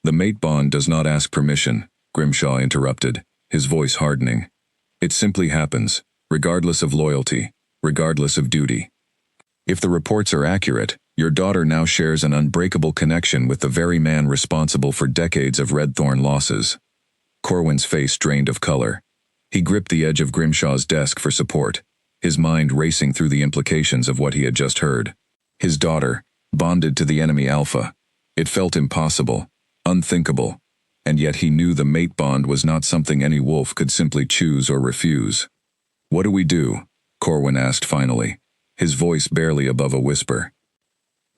"The mate bond does not ask permission," Grimshaw interrupted, his voice hardening. "It simply happens, regardless of loyalty, regardless of duty. If the reports are accurate, your daughter now shares an unbreakable connection with the very man responsible for decades of Red Thorn losses." Corwin's face drained of color. He gripped the edge of Grimshaw's desk for support, his mind racing through the implications of what he had just heard. His daughter, bonded to the enemy Alpha. It felt impossible, unthinkable, and yet he knew the mate bond was not something any wolf could simply choose or refuse. "What do we do?" Corwin asked finally, his voice barely above a whisper.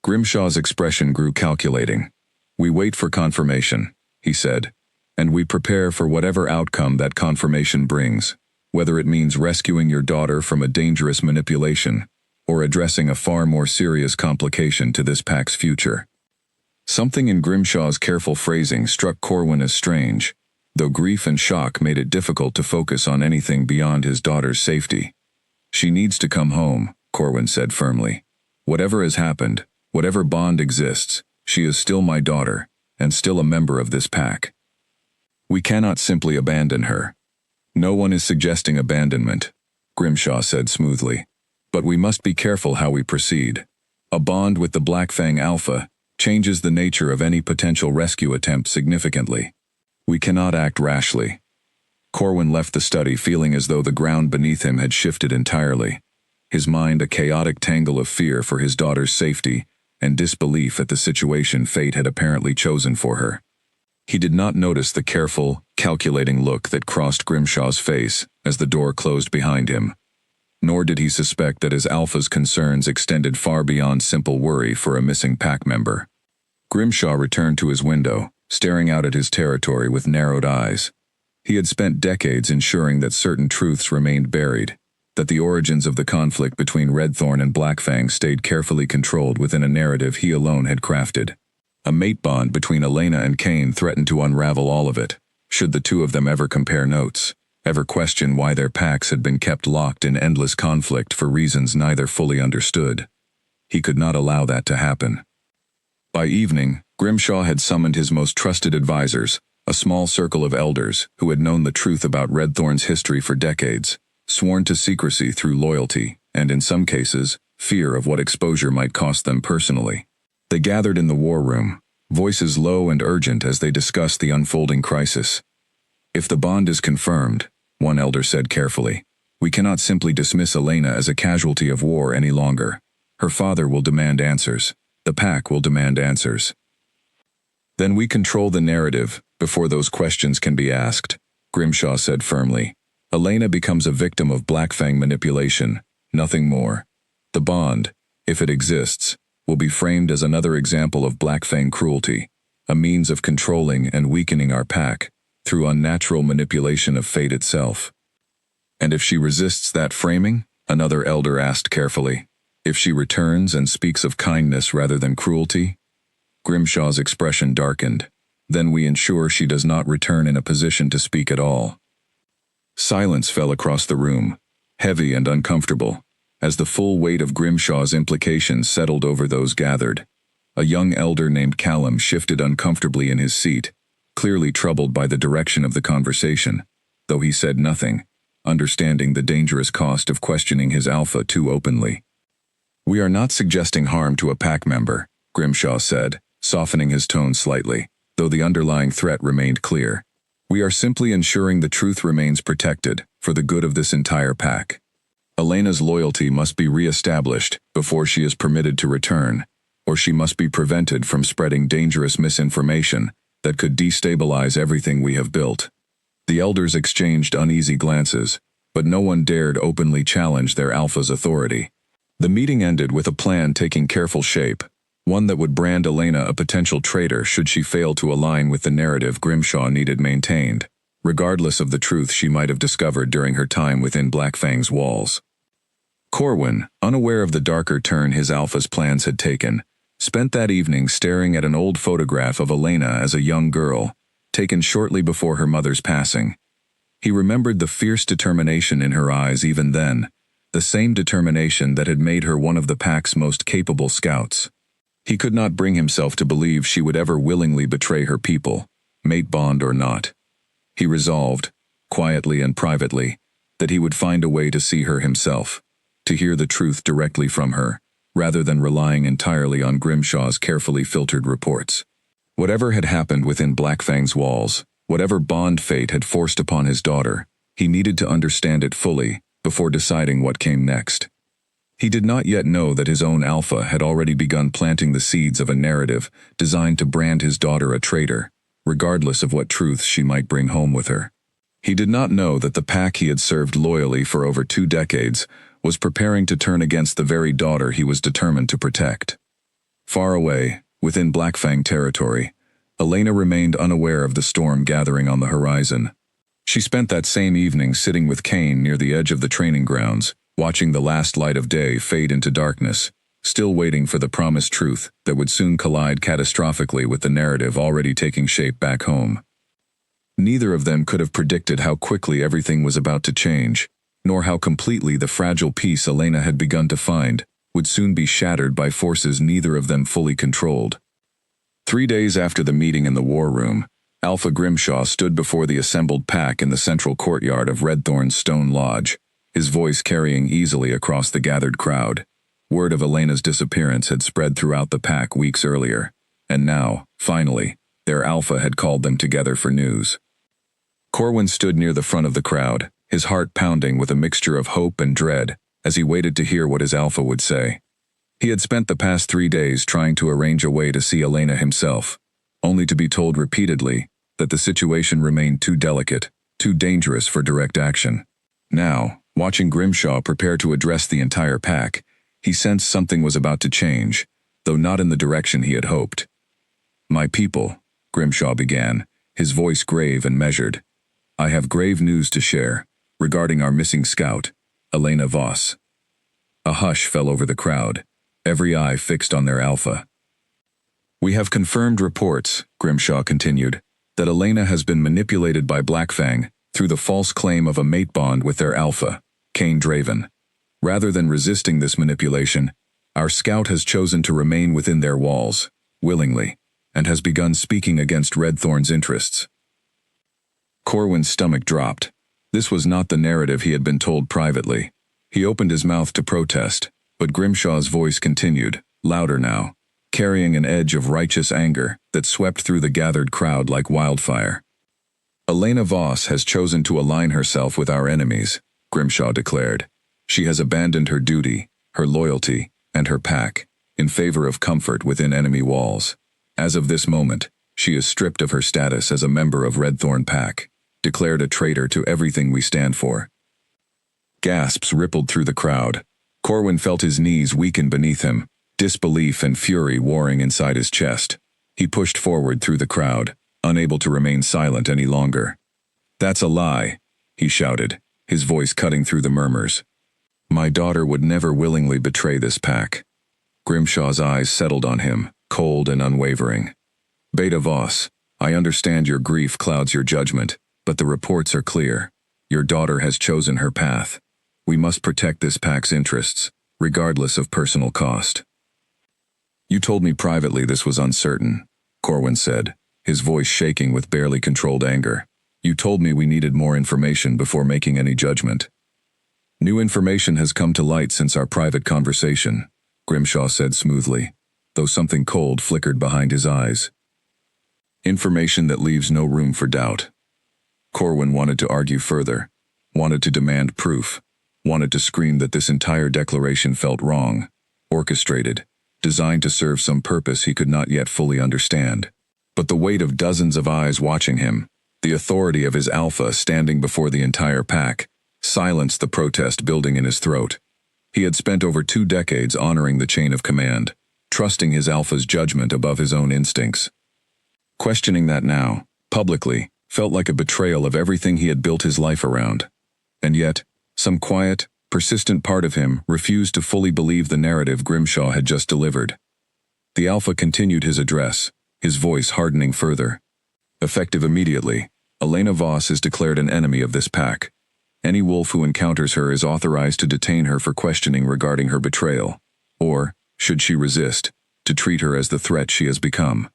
Grimshaw's expression grew calculating. "We wait for confirmation," he said, "and we prepare for whatever outcome that confirmation brings, whether it means rescuing your daughter from a dangerous manipulation, or addressing a far more serious complication to this pack's future." Something in Grimshaw's careful phrasing struck Corwin as strange, though grief and shock made it difficult to focus on anything beyond his daughter's safety. "She needs to come home," Corwin said firmly. "Whatever has happened, whatever bond exists, she is still my daughter, and still a member of this pack." We cannot simply abandon her. No one is suggesting abandonment, Grimshaw said smoothly. But we must be careful how we proceed. A bond with the Black Fang Alpha changes the nature of any potential rescue attempt significantly. We cannot act rashly. Corwin left the study feeling as though the ground beneath him had shifted entirely, his mind a chaotic tangle of fear for his daughter's safety and disbelief at the situation fate had apparently chosen for her. He did not notice the careful, calculating look that crossed Grimshaw's face as the door closed behind him, nor did he suspect that his Alpha's concerns extended far beyond simple worry for a missing pack member. Grimshaw returned to his window, staring out at his territory with narrowed eyes. He had spent decades ensuring that certain truths remained buried, that the origins of the conflict between Redthorn and Blackfang stayed carefully controlled within a narrative he alone had crafted. A mate bond between Elena and Kane threatened to unravel all of it, should the two of them ever compare notes, ever question why their packs had been kept locked in endless conflict for reasons neither fully understood. He could not allow that to happen. By evening, Grimshaw had summoned his most trusted advisors, a small circle of elders who had known the truth about Redthorn's history for decades, sworn to secrecy through loyalty, and in some cases, fear of what exposure might cost them personally. They gathered in the war room, voices low and urgent as they discussed the unfolding crisis. If the bond is confirmed, one elder said carefully, we cannot simply dismiss Elena as a casualty of war any longer. Her father will demand answers. The pack will demand answers. Then we control the narrative before those questions can be asked, Grimshaw said firmly. Elena becomes a victim of Blackfang manipulation, nothing more. The bond, if it exists, will be framed as another example of Blackfang cruelty, a means of controlling and weakening our pack through unnatural manipulation of fate itself. And if she resists that framing? Another elder asked carefully. If she returns and speaks of kindness rather than cruelty? Grimshaw's expression darkened. Then we ensure she does not return in a position to speak at all. Silence fell across the room, heavy and uncomfortable, as the full weight of Grimshaw's implications settled over those gathered. A young elder named Callum shifted uncomfortably in his seat, clearly troubled by the direction of the conversation, though he said nothing, understanding the dangerous cost of questioning his Alpha too openly. We are not suggesting harm to a pack member, Grimshaw said, softening his tone slightly, though the underlying threat remained clear. We are simply ensuring the truth remains protected for the good of this entire pack. Elena's loyalty must be re-established before she is permitted to return, or she must be prevented from spreading dangerous misinformation that could destabilize everything we have built. The elders exchanged uneasy glances, but no one dared openly challenge their Alpha's authority. The meeting ended with a plan taking careful shape, one that would brand Elena a potential traitor should she fail to align with the narrative Grimshaw needed maintained, regardless of the truth she might have discovered during her time within Blackfang's walls. Corwin, unaware of the darker turn his Alpha's plans had taken, spent that evening staring at an old photograph of Elena as a young girl, taken shortly before her mother's passing. He remembered the fierce determination in her eyes even then, the same determination that had made her one of the pack's most capable scouts. He could not bring himself to believe she would ever willingly betray her people, mate bond or not. He resolved, quietly and privately, that he would find a way to see her himself, to hear the truth directly from her, rather than relying entirely on Grimshaw's carefully filtered reports. Whatever had happened within Blackfang's walls, whatever bond fate had forced upon his daughter, he needed to understand it fully before deciding what came next. He did not yet know that his own Alpha had already begun planting the seeds of a narrative designed to brand his daughter a traitor, regardless of what truths she might bring home with her. He did not know that the pack he had served loyally for over 2 decades was preparing to turn against the very daughter he was determined to protect. Far away, within Blackfang territory, Elena remained unaware of the storm gathering on the horizon. She spent that same evening sitting with Kane near the edge of the training grounds, watching the last light of day fade into darkness, still waiting for the promised truth that would soon collide catastrophically with the narrative already taking shape back home. Neither of them could have predicted how quickly everything was about to change, nor how completely the fragile peace Elena had begun to find would soon be shattered by forces neither of them fully controlled. 3 days after the meeting in the war room, Alpha Grimshaw stood before the assembled pack in the central courtyard of Redthorn's stone lodge, his voice carrying easily across the gathered crowd. Word of Elena's disappearance had spread throughout the pack weeks earlier, and now, finally, their alpha had called them together for news. Corwin stood near the front of the crowd, his heart pounding with a mixture of hope and dread as he waited to hear what his alpha would say. He had spent the past 3 days trying to arrange a way to see Elena himself, only to be told repeatedly that the situation remained too delicate, too dangerous for direct action. Now, watching Grimshaw prepare to address the entire pack, he sensed something was about to change, though not in the direction he had hoped. "My people," Grimshaw began, his voice grave and measured. "I have grave news to share, regarding our missing scout, Elena Voss." A hush fell over the crowd, every eye fixed on their alpha. "We have confirmed reports," Grimshaw continued, "that Elena has been manipulated by Blackfang through the false claim of a mate bond with their alpha, Cain Draven. Rather than resisting this manipulation, our scout has chosen to remain within their walls, willingly, and has begun speaking against Redthorn's interests." Corwin's stomach dropped. This was not the narrative he had been told privately. He opened his mouth to protest, but Grimshaw's voice continued, louder now, carrying an edge of righteous anger that swept through the gathered crowd like wildfire. "Elena Voss has chosen to align herself with our enemies," Grimshaw declared. "She has abandoned her duty, her loyalty, and her pack, in favor of comfort within enemy walls. As of this moment, she is stripped of her status as a member of Redthorn Pack, declared a traitor to everything we stand for." Gasps rippled through the crowd. Corwin felt his knees weaken beneath him, disbelief and fury warring inside his chest. He pushed forward through the crowd, unable to remain silent any longer. "That's a lie," he shouted, his voice cutting through the murmurs. "My daughter would never willingly betray this pack." Grimshaw's eyes settled on him, cold and unwavering. "Beta Voss, I understand your grief clouds your judgment, but the reports are clear. Your daughter has chosen her path. We must protect this pack's interests, regardless of personal cost." "You told me privately this was uncertain," Corwin said, his voice shaking with barely controlled anger. "You told me we needed more information before making any judgment." "New information has come to light since our private conversation," Grimshaw said smoothly, though something cold flickered behind his eyes. "Information that leaves no room for doubt." Corwin wanted to argue further, wanted to demand proof, wanted to scream that this entire declaration felt wrong, orchestrated, designed to serve some purpose he could not yet fully understand. But the weight of dozens of eyes watching him, the authority of his alpha standing before the entire pack, silenced the protest building in his throat. He had spent over 2 decades honoring the chain of command, trusting his alpha's judgment above his own instincts. Questioning that now, publicly, felt like a betrayal of everything he had built his life around. And yet, some quiet, persistent part of him refused to fully believe the narrative Grimshaw had just delivered. The alpha continued his address, his voice hardening further. "Effective immediately, Elena Voss is declared an enemy of this pack. Any wolf who encounters her is authorized to detain her for questioning regarding her betrayal, or, should she resist, to treat her as the threat she has become."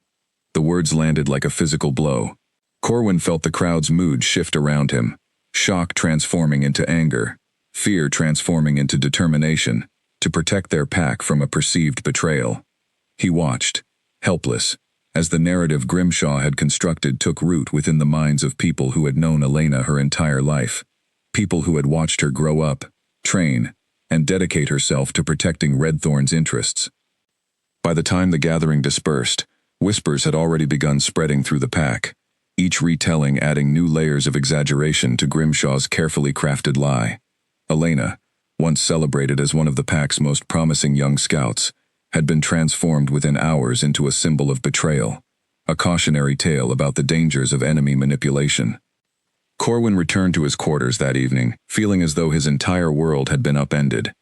The words landed like a physical blow. Corwin felt the crowd's mood shift around him, shock transforming into anger, fear transforming into determination, to protect their pack from a perceived betrayal. He watched, helpless, as the narrative Grimshaw had constructed took root within the minds of people who had known Elena her entire life, people who had watched her grow up, train, and dedicate herself to protecting Redthorn's interests. By the time the gathering dispersed, whispers had already begun spreading through the pack, each retelling adding new layers of exaggeration to Grimshaw's carefully crafted lie. Elena, once celebrated as one of the pack's most promising young scouts, had been transformed within hours into a symbol of betrayal, a cautionary tale about the dangers of enemy manipulation. Corwin returned to his quarters that evening, feeling as though his entire world had been upended.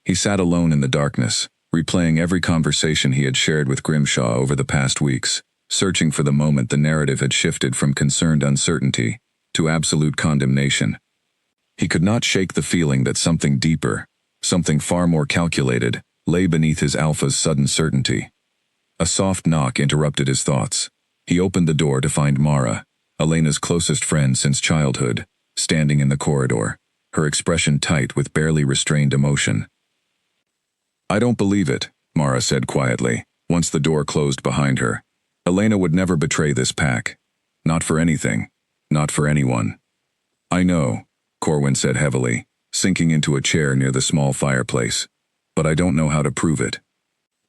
He sat alone in the darkness, replaying every conversation he had shared with Grimshaw over the past weeks, searching for the moment the narrative had shifted from concerned uncertainty to absolute condemnation. He could not shake the feeling that something deeper, something far more calculated, lay beneath his alpha's sudden certainty. A soft knock interrupted his thoughts. He opened the door to find Mara, Elena's closest friend since childhood, standing in the corridor, her expression tight with barely restrained emotion. "I don't believe it," Mara said quietly, once the door closed behind her. "Elena would never betray this pack. Not for anything. Not for anyone." "I know," Corwin said heavily, sinking into a chair near the small fireplace. "But I don't know how to prove it.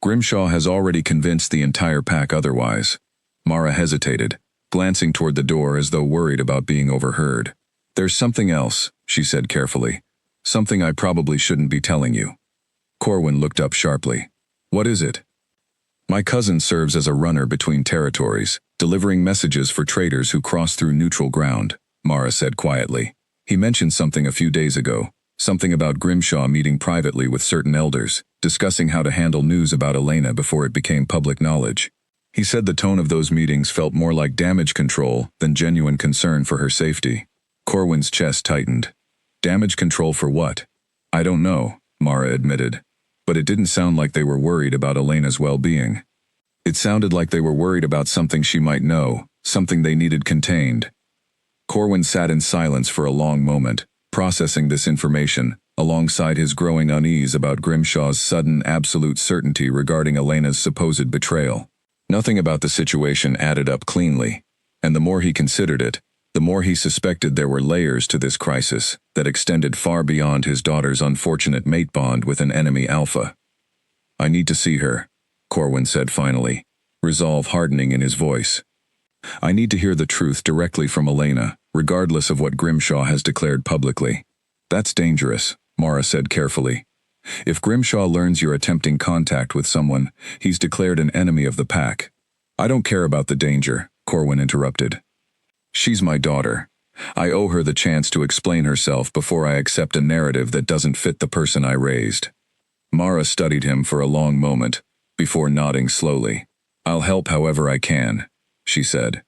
Grimshaw has already convinced the entire pack otherwise." Mara hesitated, glancing toward the door as though worried about being overheard. "There's something else," she said carefully. "Something I probably shouldn't be telling you." Corwin looked up sharply. "What is it?" "My cousin serves as a runner between territories, delivering messages for traders who cross through neutral ground," Mara said quietly. "He mentioned something a few days ago, something about Grimshaw meeting privately with certain elders, discussing how to handle news about Elena before it became public knowledge. He said the tone of those meetings felt more like damage control than genuine concern for her safety." Corwin's chest tightened. "Damage control for what?" "I don't know," Mara admitted. "But it didn't sound like they were worried about Elena's well-being. It sounded like they were worried about something she might know, something they needed contained." Corwin sat in silence for a long moment, processing this information, alongside his growing unease about Grimshaw's sudden absolute certainty regarding Elena's supposed betrayal. Nothing about the situation added up cleanly, and the more he considered it, the more he suspected there were layers to this crisis that extended far beyond his daughter's unfortunate mate bond with an enemy alpha. "I need to see her," Corwin said finally, resolve hardening in his voice. "I need to hear the truth directly from Elena, regardless of what Grimshaw has declared publicly." "That's dangerous," Mara said carefully. "If Grimshaw learns you're attempting contact with someone, he's declared an enemy of the pack." "I don't care about the danger," Corwin interrupted. "She's my daughter. I owe her the chance to explain herself before I accept a narrative that doesn't fit the person I raised." Mara studied him for a long moment, before nodding slowly. "I'll help however I can," she said.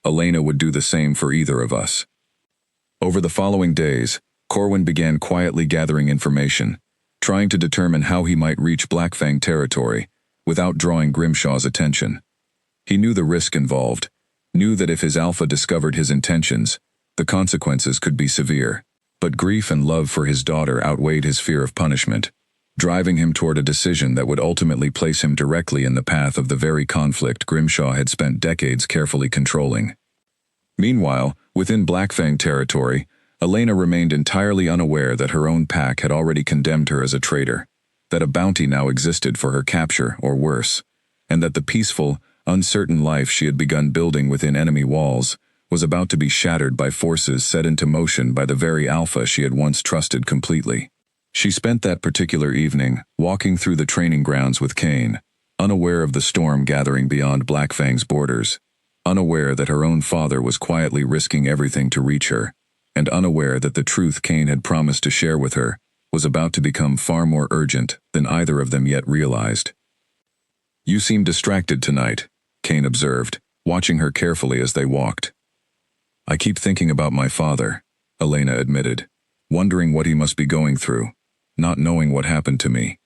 "Elena would do the same for either of us." Over the following days, Corwin began quietly gathering information, trying to determine how he might reach Blackfang territory without drawing Grimshaw's attention. He knew the risk involved, knew that if his alpha discovered his intentions, the consequences could be severe. But grief and love for his daughter outweighed his fear of punishment, driving him toward a decision that would ultimately place him directly in the path of the very conflict Grimshaw had spent decades carefully controlling. Meanwhile, within Blackfang territory, Elena remained entirely unaware that her own pack had already condemned her as a traitor, that a bounty now existed for her capture or worse, and that the peaceful, uncertain life she had begun building within enemy walls was about to be shattered by forces set into motion by the very alpha she had once trusted completely. She spent that particular evening walking through the training grounds with Kane, unaware of the storm gathering beyond Blackfang's borders, unaware that her own father was quietly risking everything to reach her, and unaware that the truth Kane had promised to share with her was about to become far more urgent than either of them yet realized. "You seem distracted tonight," Kane observed, watching her carefully as they walked. "I keep thinking about my father," Elena admitted, "wondering what he must be going through, not knowing what happened to me."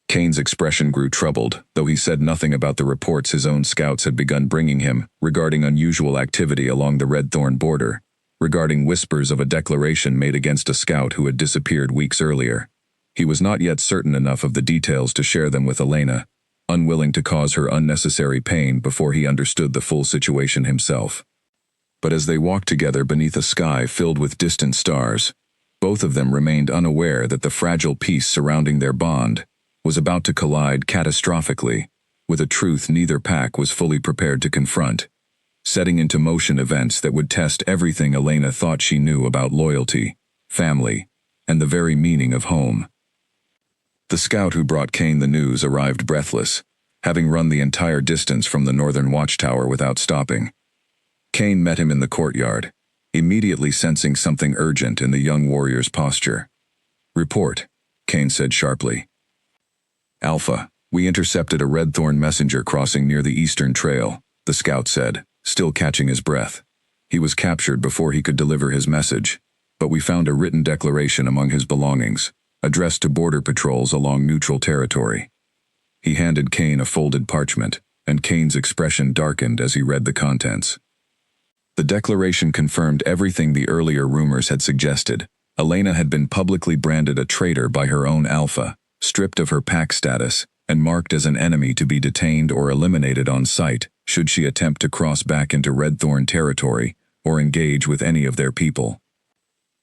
Kane's expression grew troubled, though he said nothing about the reports his own scouts had begun bringing him regarding unusual activity along the Redthorn border, regarding whispers of a declaration made against a scout who had disappeared weeks earlier. He was not yet certain enough of the details to share them with Elena, unwilling to cause her unnecessary pain before he understood the full situation himself. But as they walked together beneath a sky filled with distant stars, both of them remained unaware that the fragile peace surrounding their bond was about to collide catastrophically with a truth neither pack was fully prepared to confront, setting into motion events that would test everything Elena thought she knew about loyalty, family, and the very meaning of home. The scout who brought Kane the news arrived breathless, having run the entire distance from the northern watchtower without stopping. Kane met him in the courtyard, immediately sensing something urgent in the young warrior's posture. "Report," Kane said sharply. "Alpha, we intercepted a Redthorn messenger crossing near the Eastern Trail," the scout said, still catching his breath. "He was captured before he could deliver his message, but we found a written declaration among his belongings, addressed to border patrols along neutral territory." He handed Kane a folded parchment, and Kane's expression darkened as he read the contents. The declaration confirmed everything the earlier rumors had suggested. Elena had been publicly branded a traitor by her own alpha, stripped of her pack status, and marked as an enemy to be detained or eliminated on sight should she attempt to cross back into Redthorn territory or engage with any of their people.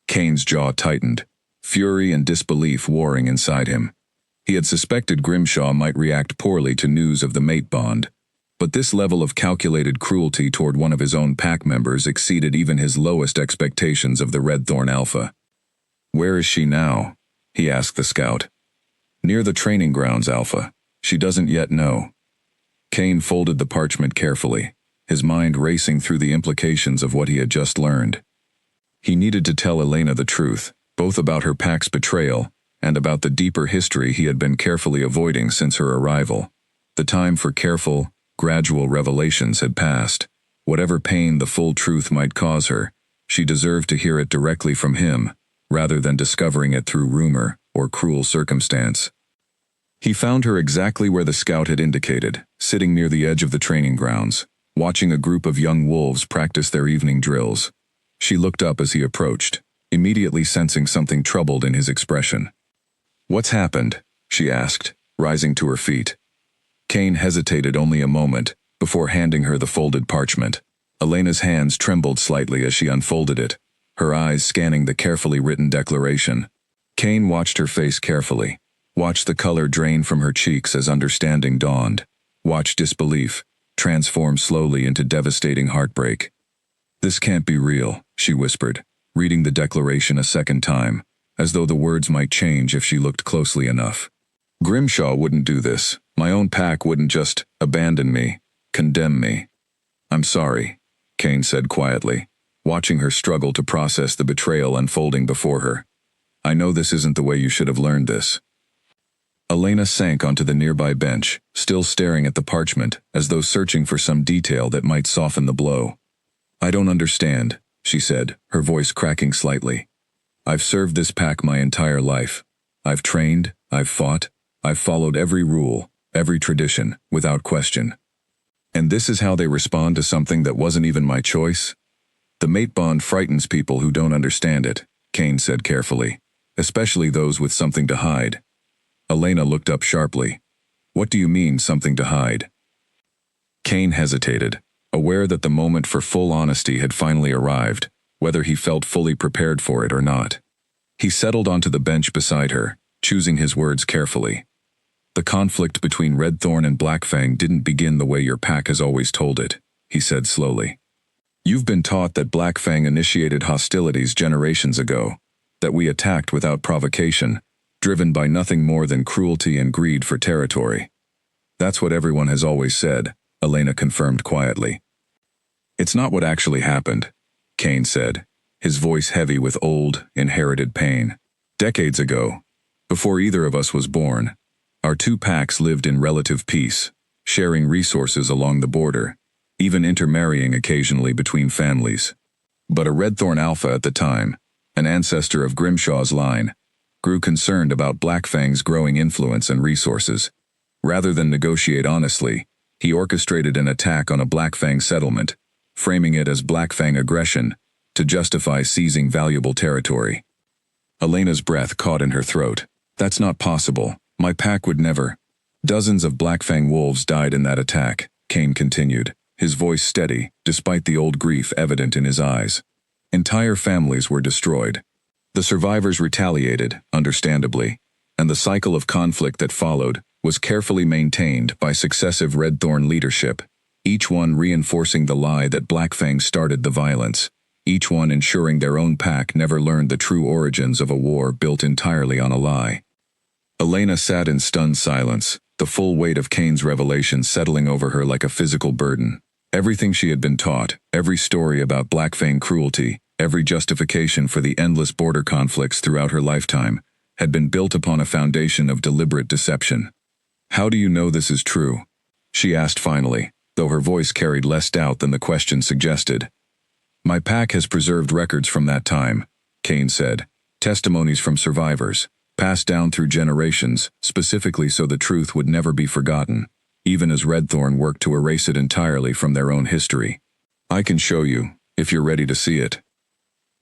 Kane's jaw tightened, fury and disbelief warring inside him. He had suspected Grimshaw might react poorly to news of the mate bond, but this level of calculated cruelty toward one of his own pack members exceeded even his lowest expectations of the Redthorn Alpha. "Where is she now?" he asked the scout. "Near the training grounds, Alpha. She doesn't yet know." Kane folded the parchment carefully, his mind racing through the implications of what he had just learned. He needed to tell Elena the truth, both about her pack's betrayal and about the deeper history he had been carefully avoiding since her arrival. The time for careful, gradual revelations had passed. Whatever pain the full truth might cause her, she deserved to hear it directly from him, rather than discovering it through rumor or cruel circumstance. He found her exactly where the scout had indicated, sitting near the edge of the training grounds, watching a group of young wolves practice their evening drills. She looked up as he approached, immediately sensing something troubled in his expression. "What's happened?" she asked, rising to her feet. Kane hesitated only a moment before handing her the folded parchment. Elena's hands trembled slightly as she unfolded it, her eyes scanning the carefully written declaration. Kane watched her face carefully, watched the color drain from her cheeks as understanding dawned, watched disbelief transform slowly into devastating heartbreak. "This can't be real," she whispered, reading the declaration a second time, as though the words might change if she looked closely enough. "Grimshaw wouldn't do this. My own pack wouldn't just abandon me, condemn me." "I'm sorry," Kane said quietly, watching her struggle to process the betrayal unfolding before her. "I know this isn't the way you should have learned this." Elena sank onto the nearby bench, still staring at the parchment, as though searching for some detail that might soften the blow. "I don't understand," she said, her voice cracking slightly. "I've served this pack my entire life. I've trained, I've fought, I've followed every rule, every tradition, without question. And this is how they respond to something that wasn't even my choice? The mate bond frightens people who don't understand it," Kane said carefully, "especially those with something to hide." Elena looked up sharply. "What do you mean, something to hide?" Kane hesitated, aware that the moment for full honesty had finally arrived, whether he felt fully prepared for it or not. He settled onto the bench beside her, choosing his words carefully. "The conflict between Redthorn and Blackfang didn't begin the way your pack has always told it," he said slowly. "You've been taught that Blackfang initiated hostilities generations ago, that we attacked without provocation, driven by nothing more than cruelty and greed for territory. That's what everyone has always said," Elena confirmed quietly. "It's not what actually happened," Kane said, his voice heavy with old, inherited pain. "Decades ago, before either of us was born, our two packs lived in relative peace, sharing resources along the border, even intermarrying occasionally between families. But a Redthorn Alpha at the time, an ancestor of Grimshaw's line, grew concerned about Blackfang's growing influence and resources. Rather than negotiate honestly, he orchestrated an attack on a Blackfang settlement, framing it as Blackfang aggression to justify seizing valuable territory." Elena's breath caught in her throat. "That's not possible. My pack would never." "Dozens of Blackfang wolves died in that attack," Kane continued, his voice steady, despite the old grief evident in his eyes. "Entire families were destroyed. The survivors retaliated, understandably, and the cycle of conflict that followed was carefully maintained by successive Redthorn leadership, each one reinforcing the lie that Blackfang started the violence, each one ensuring their own pack never learned the true origins of a war built entirely on a lie." Elena sat in stunned silence, the full weight of Kane's revelation settling over her like a physical burden. Everything she had been taught, every story about Blackfang cruelty, every justification for the endless border conflicts throughout her lifetime, had been built upon a foundation of deliberate deception. "How do you know this is true?" she asked finally, though her voice carried less doubt than the question suggested. "My pack has preserved records from that time," Kane said, "testimonies from survivors, passed down through generations, specifically so the truth would never be forgotten, even as Redthorn worked to erase it entirely from their own history. I can show you, if you're ready to see it."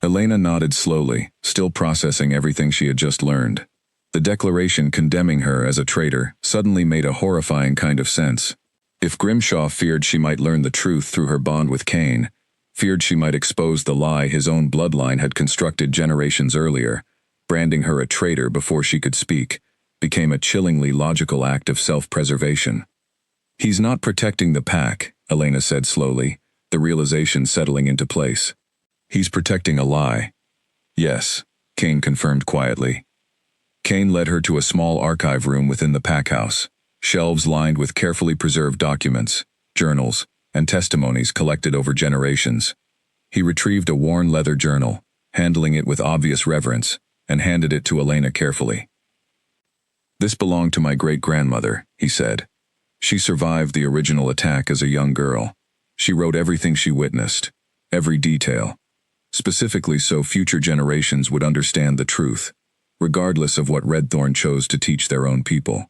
Elena nodded slowly, still processing everything she had just learned. The declaration condemning her as a traitor suddenly made a horrifying kind of sense. If Grimshaw feared she might learn the truth through her bond with Cain, feared she might expose the lie his own bloodline had constructed generations earlier, branding her a traitor before she could speak, became a chillingly logical act of self-preservation. "He's not protecting the pack," Elena said slowly, the realization settling into place. "He's protecting a lie." "Yes," Cain confirmed quietly. Cain led her to a small archive room within the pack house, shelves lined with carefully preserved documents, journals, and testimonies collected over generations. He retrieved a worn leather journal, handling it with obvious reverence, and handed it to Elena carefully. "This belonged to my great-grandmother," he said. "She survived the original attack as a young girl. She wrote everything she witnessed, every detail, specifically so future generations would understand the truth, regardless of what Redthorn chose to teach their own people."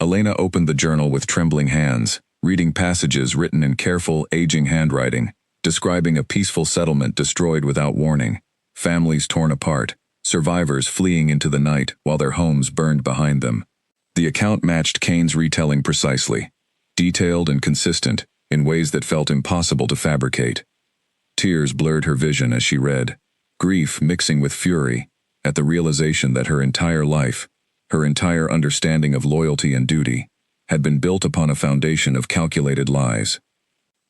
Elena opened the journal with trembling hands, reading passages written in careful, aging handwriting, describing a peaceful settlement destroyed without warning, families torn apart, survivors fleeing into the night while their homes burned behind them. The account matched Cain's retelling precisely, detailed and consistent, in ways that felt impossible to fabricate. Tears blurred her vision as she read, grief mixing with fury, at the realization that her entire life, her entire understanding of loyalty and duty, had been built upon a foundation of calculated lies.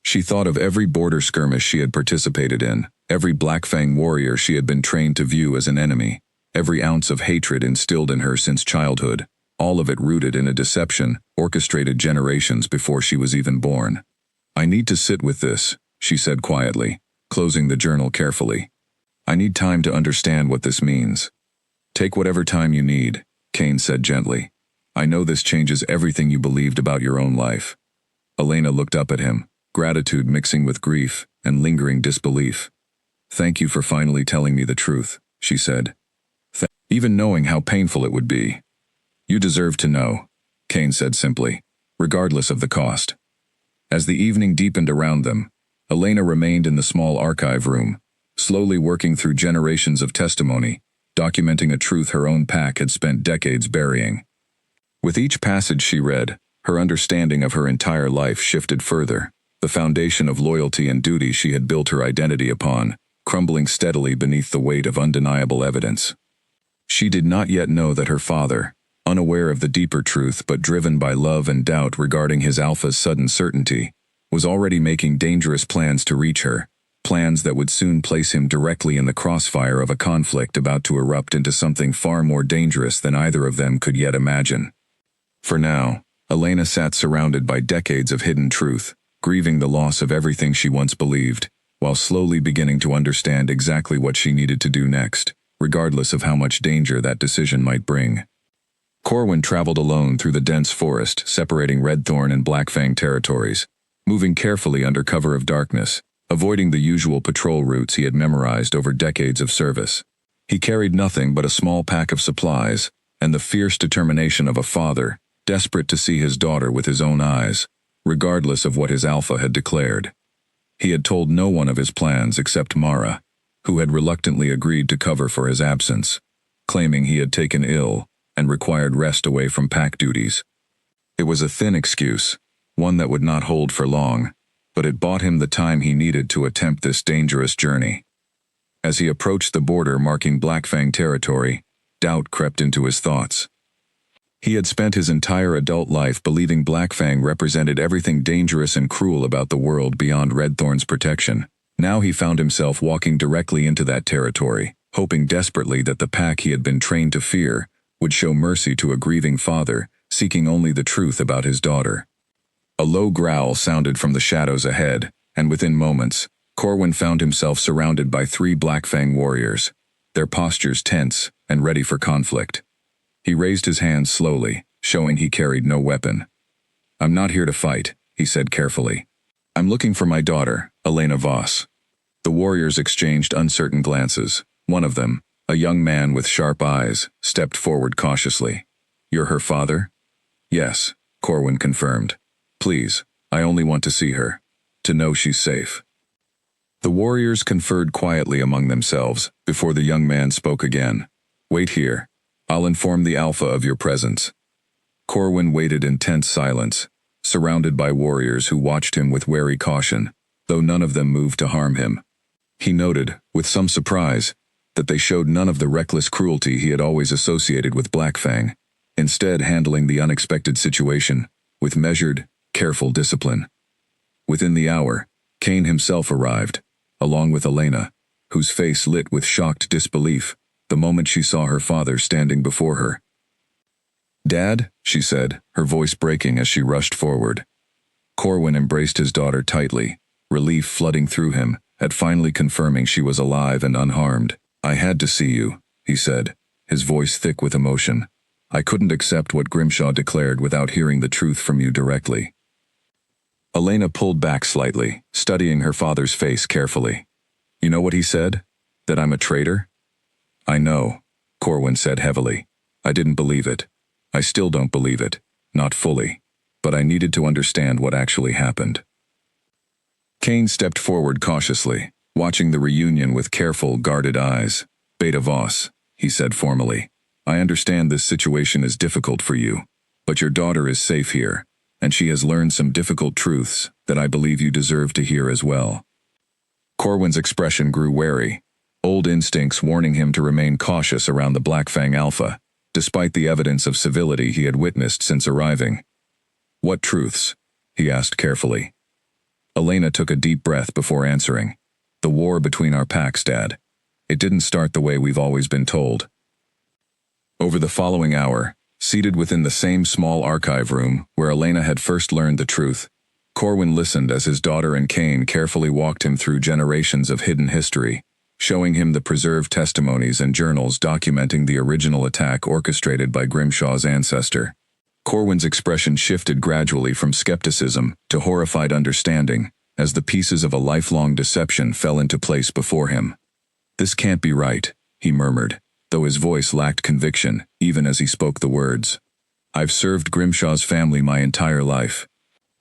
She thought of every border skirmish she had participated in, every Blackfang warrior she had been trained to view as an enemy, every ounce of hatred instilled in her since childhood, all of it rooted in a deception orchestrated generations before she was even born. "I need to sit with this," she said quietly, closing the journal carefully. "I need time to understand what this means." "Take whatever time you need," Cain said gently. "I know this changes everything you believed about your own life." Elena looked up at him, gratitude mixing with grief and lingering disbelief. "Thank you for finally telling me the truth," she said. "Even knowing how painful it would be." "You deserve to know," Cain said simply, "regardless of the cost." As the evening deepened around them, Elena remained in the small archive room, slowly working through generations of testimony, documenting a truth her own pack had spent decades burying. With each passage she read, her understanding of her entire life shifted further, the foundation of loyalty and duty she had built her identity upon, crumbling steadily beneath the weight of undeniable evidence. She did not yet know that her father, unaware of the deeper truth but driven by love and doubt regarding his alpha's sudden certainty, was already making dangerous plans to reach her, plans that would soon place him directly in the crossfire of a conflict about to erupt into something far more dangerous than either of them could yet imagine. For now, Elena sat surrounded by decades of hidden truth, grieving the loss of everything she once believed, while slowly beginning to understand exactly what she needed to do next, regardless of how much danger that decision might bring. Corwin traveled alone through the dense forest separating Redthorn and Blackfang territories, moving carefully under cover of darkness, avoiding the usual patrol routes he had memorized over decades of service. He carried nothing but a small pack of supplies, and the fierce determination of a father, desperate to see his daughter with his own eyes, regardless of what his alpha had declared. He had told no one of his plans except Mara, who had reluctantly agreed to cover for his absence, claiming he had taken ill and required rest away from pack duties. It was a thin excuse, one that would not hold for long, but it bought him the time he needed to attempt this dangerous journey. As he approached the border marking Blackfang territory, doubt crept into his thoughts. He had spent his entire adult life believing Blackfang represented everything dangerous and cruel about the world beyond Redthorn's protection. Now he found himself walking directly into that territory, hoping desperately that the pack he had been trained to fear would show mercy to a grieving father, seeking only the truth about his daughter. A low growl sounded from the shadows ahead, and within moments, Corwin found himself surrounded by 3 Blackfang warriors, their postures tense and ready for conflict. He raised his hands slowly, showing he carried no weapon. "I'm not here to fight," he said carefully. "I'm looking for my daughter, Elena Voss." The warriors exchanged uncertain glances. One of them, a young man with sharp eyes, stepped forward cautiously. "You're her father?" "Yes," Corwin confirmed. "Please, I only want to see her, to know she's safe." The warriors conferred quietly among themselves before the young man spoke again. "Wait here. I'll inform the Alpha of your presence." Corwin waited in tense silence, surrounded by warriors who watched him with wary caution, though none of them moved to harm him. He noted, with some surprise, that they showed none of the reckless cruelty he had always associated with Blackfang, instead handling the unexpected situation with measured, careful discipline. Within the hour, Cain himself arrived, along with Elena, whose face lit with shocked disbelief the moment she saw her father standing before her. "Dad," she said, her voice breaking as she rushed forward. Corwin embraced his daughter tightly, relief flooding through him at finally confirming she was alive and unharmed. "I had to see you," he said, his voice thick with emotion. "I couldn't accept what Grimshaw declared without hearing the truth from you directly." Elena pulled back slightly, studying her father's face carefully. "You know what he said? That I'm a traitor?" "I know," Corwin said heavily. "I didn't believe it. I still don't believe it, not fully. But I needed to understand what actually happened." Cain stepped forward cautiously, watching the reunion with careful, guarded eyes. "Beta Voss," he said formally, "I understand this situation is difficult for you, but your daughter is safe here, and she has learned some difficult truths that I believe you deserve to hear as well." Corwin's expression grew wary, old instincts warning him to remain cautious around the Blackfang Alpha, despite the evidence of civility he had witnessed since arriving. "What truths?" he asked carefully. Elena took a deep breath before answering. "The war between our packs, Dad. It didn't start the way we've always been told." Over the following hour, seated within the same small archive room where Elena had first learned the truth, Corwin listened as his daughter and Cain carefully walked him through generations of hidden history, showing him the preserved testimonies and journals documenting the original attack orchestrated by Grimshaw's ancestor. Corwin's expression shifted gradually from skepticism to horrified understanding as the pieces of a lifelong deception fell into place before him. "This can't be right," he murmured, though his voice lacked conviction even as he spoke the words. "I've served Grimshaw's family my entire life.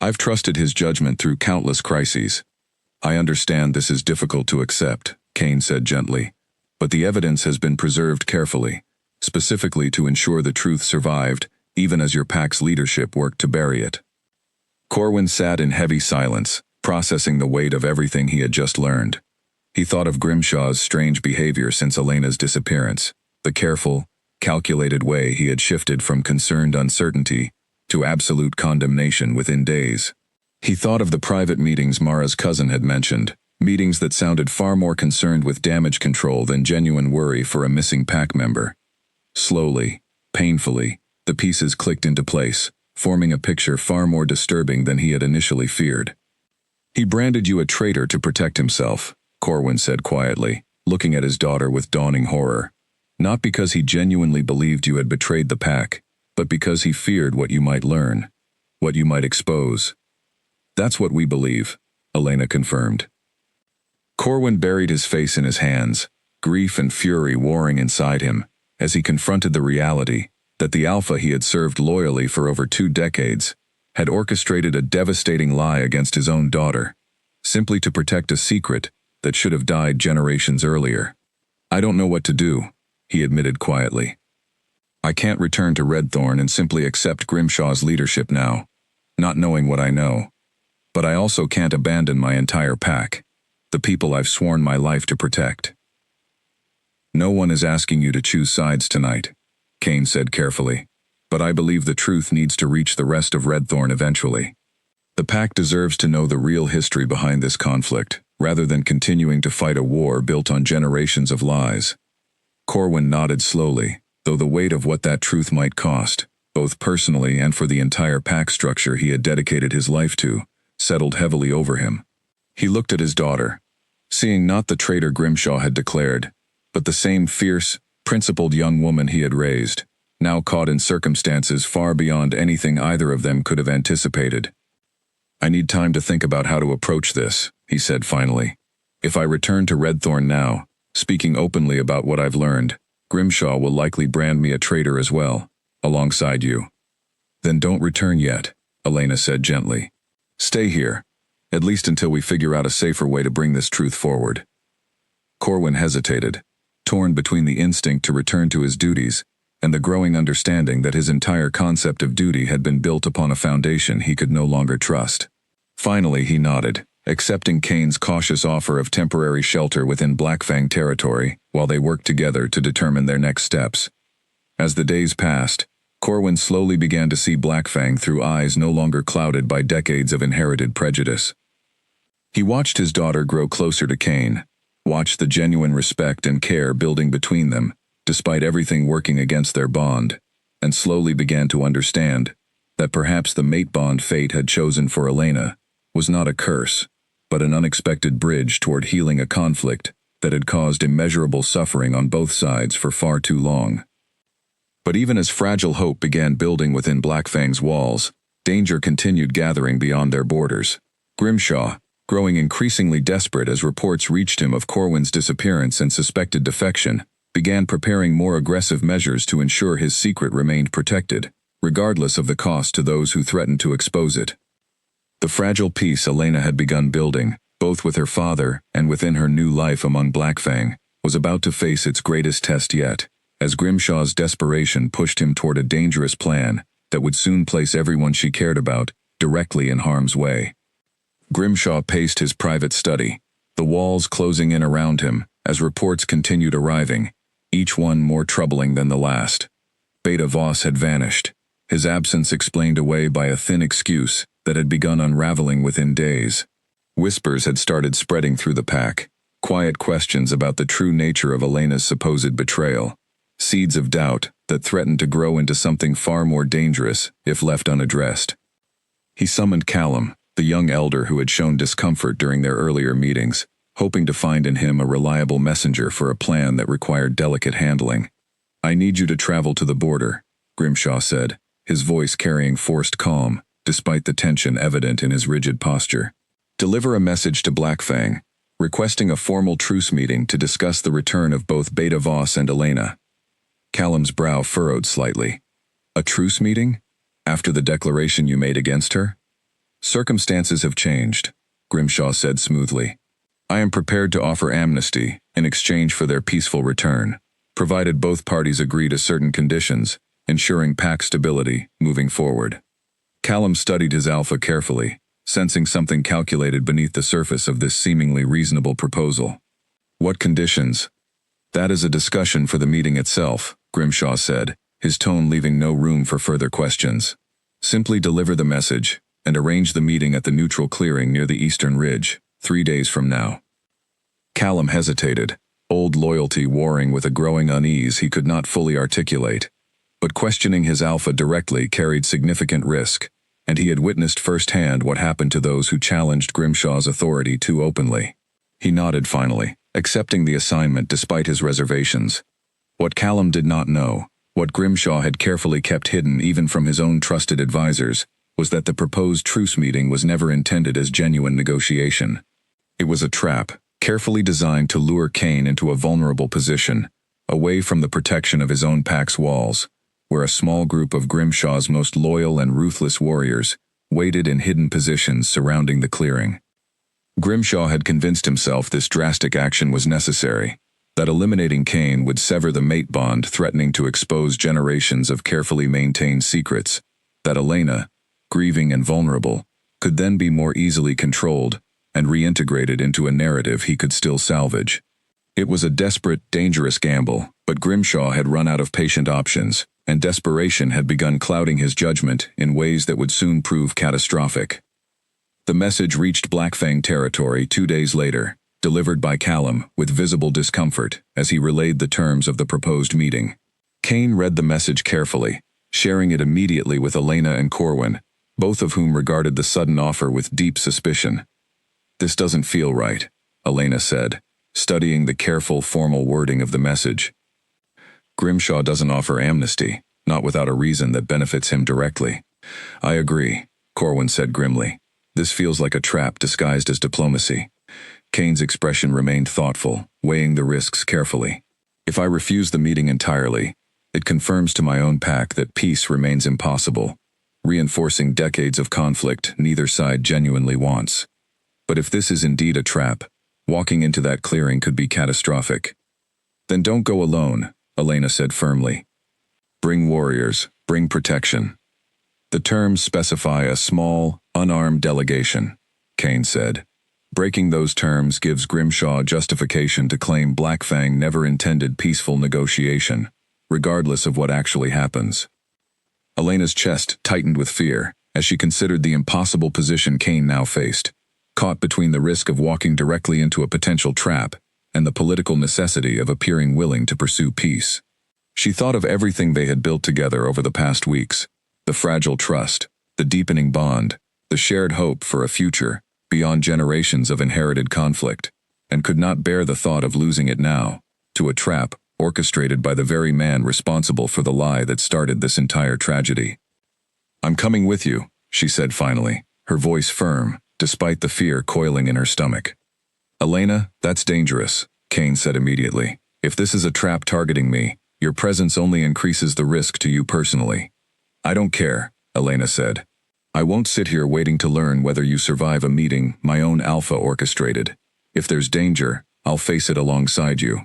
I've trusted his judgment through countless crises. I understand this is difficult to accept," Cain said gently, "but the evidence has been preserved carefully, specifically to ensure the truth survived, even as your pack's leadership worked to bury it." Corwin sat in heavy silence, processing the weight of everything he had just learned. He thought of Grimshaw's strange behavior since Elena's disappearance, the careful, calculated way he had shifted from concerned uncertainty to absolute condemnation within days. He thought of the private meetings Mara's cousin had mentioned, meetings that sounded far more concerned with damage control than genuine worry for a missing pack member. Slowly, painfully, the pieces clicked into place, forming a picture far more disturbing than he had initially feared. "He branded you a traitor to protect himself," Corwin said quietly, looking at his daughter with dawning horror. "Not because he genuinely believed you had betrayed the pack, but because he feared what you might learn, what you might expose." "That's what we believe," Elena confirmed. Corwin buried his face in his hands, grief and fury warring inside him, as he confronted the reality that the Alpha he had served loyally for over 2 decades had orchestrated a devastating lie against his own daughter, simply to protect a secret that should have died generations earlier. "I don't know what to do," he admitted quietly. "I can't return to Redthorn and simply accept Grimshaw's leadership now, not knowing what I know. But I also can't abandon my entire pack, the people I've sworn my life to protect." "No one is asking you to choose sides tonight," Cain said carefully, "but I believe the truth needs to reach the rest of Redthorn eventually. The pack deserves to know the real history behind this conflict, rather than continuing to fight a war built on generations of lies." Corwin nodded slowly, though the weight of what that truth might cost, both personally and for the entire pack structure he had dedicated his life to, settled heavily over him. He looked at his daughter, seeing not the traitor Grimshaw had declared, but the same fierce, principled young woman he had raised, now caught in circumstances far beyond anything either of them could have anticipated. "I need time to think about how to approach this," he said finally. "If I return to Redthorn now, speaking openly about what I've learned, Grimshaw will likely brand me a traitor as well, alongside you." "Then don't return yet," Elena said gently. "Stay here. At least until we figure out a safer way to bring this truth forward. Corwin hesitated, torn between the instinct to return to his duties and the growing understanding that his entire concept of duty had been built upon a foundation he could no longer trust. Finally, he nodded, accepting Kane's cautious offer of temporary shelter within Blackfang territory while they worked together to determine their next steps. As the days passed, Corwin slowly began to see Blackfang through eyes no longer clouded by decades of inherited prejudice. He watched his daughter grow closer to Kane, watched the genuine respect and care building between them, despite everything working against their bond, and slowly began to understand that perhaps the mate bond fate had chosen for Elena was not a curse, but an unexpected bridge toward healing a conflict that had caused immeasurable suffering on both sides for far too long. But even as fragile hope began building within Blackfang's walls, danger continued gathering beyond their borders. Grimshaw, growing increasingly desperate as reports reached him of Corwin's disappearance and suspected defection, began preparing more aggressive measures to ensure his secret remained protected, regardless of the cost to those who threatened to expose it. The fragile peace Elena had begun building, both with her father and within her new life among Blackfang, was about to face its greatest test yet, as Grimshaw's desperation pushed him toward a dangerous plan that would soon place everyone she cared about directly in harm's way. Grimshaw paced his private study, the walls closing in around him as reports continued arriving, each one more troubling than the last. Beta Voss had vanished, his absence explained away by a thin excuse that had begun unraveling within days. Whispers had started spreading through the pack, quiet questions about the true nature of Elena's supposed betrayal, seeds of doubt that threatened to grow into something far more dangerous if left unaddressed. He summoned Callum, the young elder who had shown discomfort during their earlier meetings, hoping to find in him a reliable messenger for a plan that required delicate handling. "I need you to travel to the border," Grimshaw said, his voice carrying forced calm, despite the tension evident in his rigid posture. "Deliver a message to Blackfang, requesting a formal truce meeting to discuss the return of both Beta Voss and Elena." Callum's brow furrowed slightly. "A truce meeting? After the declaration you made against her?" "Circumstances have changed," Grimshaw said smoothly. "I am prepared to offer amnesty in exchange for their peaceful return, provided both parties agree to certain conditions, ensuring pack stability moving forward." Callum studied his alpha carefully, sensing something calculated beneath the surface of this seemingly reasonable proposal. "What conditions?" "That is a discussion for the meeting itself," Grimshaw said, his tone leaving no room for further questions. "Simply deliver the message, and arrange the meeting at the neutral clearing near the eastern ridge, 3 days from now." Callum hesitated, old loyalty warring with a growing unease he could not fully articulate. But questioning his alpha directly carried significant risk, and he had witnessed firsthand what happened to those who challenged Grimshaw's authority too openly. He nodded finally, accepting the assignment despite his reservations. What Callum did not know, what Grimshaw had carefully kept hidden even from his own trusted advisors, was that the proposed truce meeting was never intended as genuine negotiation. It was a trap, carefully designed to lure Kane into a vulnerable position, away from the protection of his own pack's walls, where a small group of Grimshaw's most loyal and ruthless warriors waited in hidden positions surrounding the clearing. Grimshaw had convinced himself this drastic action was necessary, that eliminating Kane would sever the mate bond threatening to expose generations of carefully maintained secrets, that Elena, grieving and vulnerable, could then be more easily controlled and reintegrated into a narrative he could still salvage. It was a desperate, dangerous gamble, but Grimshaw had run out of patient options, and desperation had begun clouding his judgment in ways that would soon prove catastrophic. The message reached Blackfang territory 2 days later, delivered by Callum with visible discomfort as he relayed the terms of the proposed meeting. Kane read the message carefully, sharing it immediately with Elena and Corwin, both of whom regarded the sudden offer with deep suspicion. "This doesn't feel right," Elena said, studying the careful, formal wording of the message. "Grimshaw doesn't offer amnesty, not without a reason that benefits him directly." "I agree," Corwin said grimly. "This feels like a trap disguised as diplomacy." Kane's expression remained thoughtful, weighing the risks carefully. "If I refuse the meeting entirely, it confirms to my own pack that peace remains impossible, reinforcing decades of conflict neither side genuinely wants. But if this is indeed a trap, walking into that clearing could be catastrophic. Then don't go alone, Elena said firmly. Bring warriors, bring protection. The terms specify a small, unarmed delegation, Kane said. Breaking those terms gives Grimshaw justification to claim Black Fang never intended peaceful negotiation, regardless of what actually happens. Elena's chest tightened with fear as she considered the impossible position Kane now faced, caught between the risk of walking directly into a potential trap and the political necessity of appearing willing to pursue peace. She thought of everything they had built together over the past weeks, the fragile trust, the deepening bond, the shared hope for a future beyond generations of inherited conflict, and could not bear the thought of losing it now, to a trap orchestrated by the very man responsible for the lie that started this entire tragedy. I'm coming with you, she said finally, her voice firm, despite the fear coiling in her stomach. Elena, that's dangerous, Kane said immediately. If this is a trap targeting me, your presence only increases the risk to you personally. I don't care, Elena said. I won't sit here waiting to learn whether you survive a meeting my own alpha orchestrated. If there's danger, I'll face it alongside you.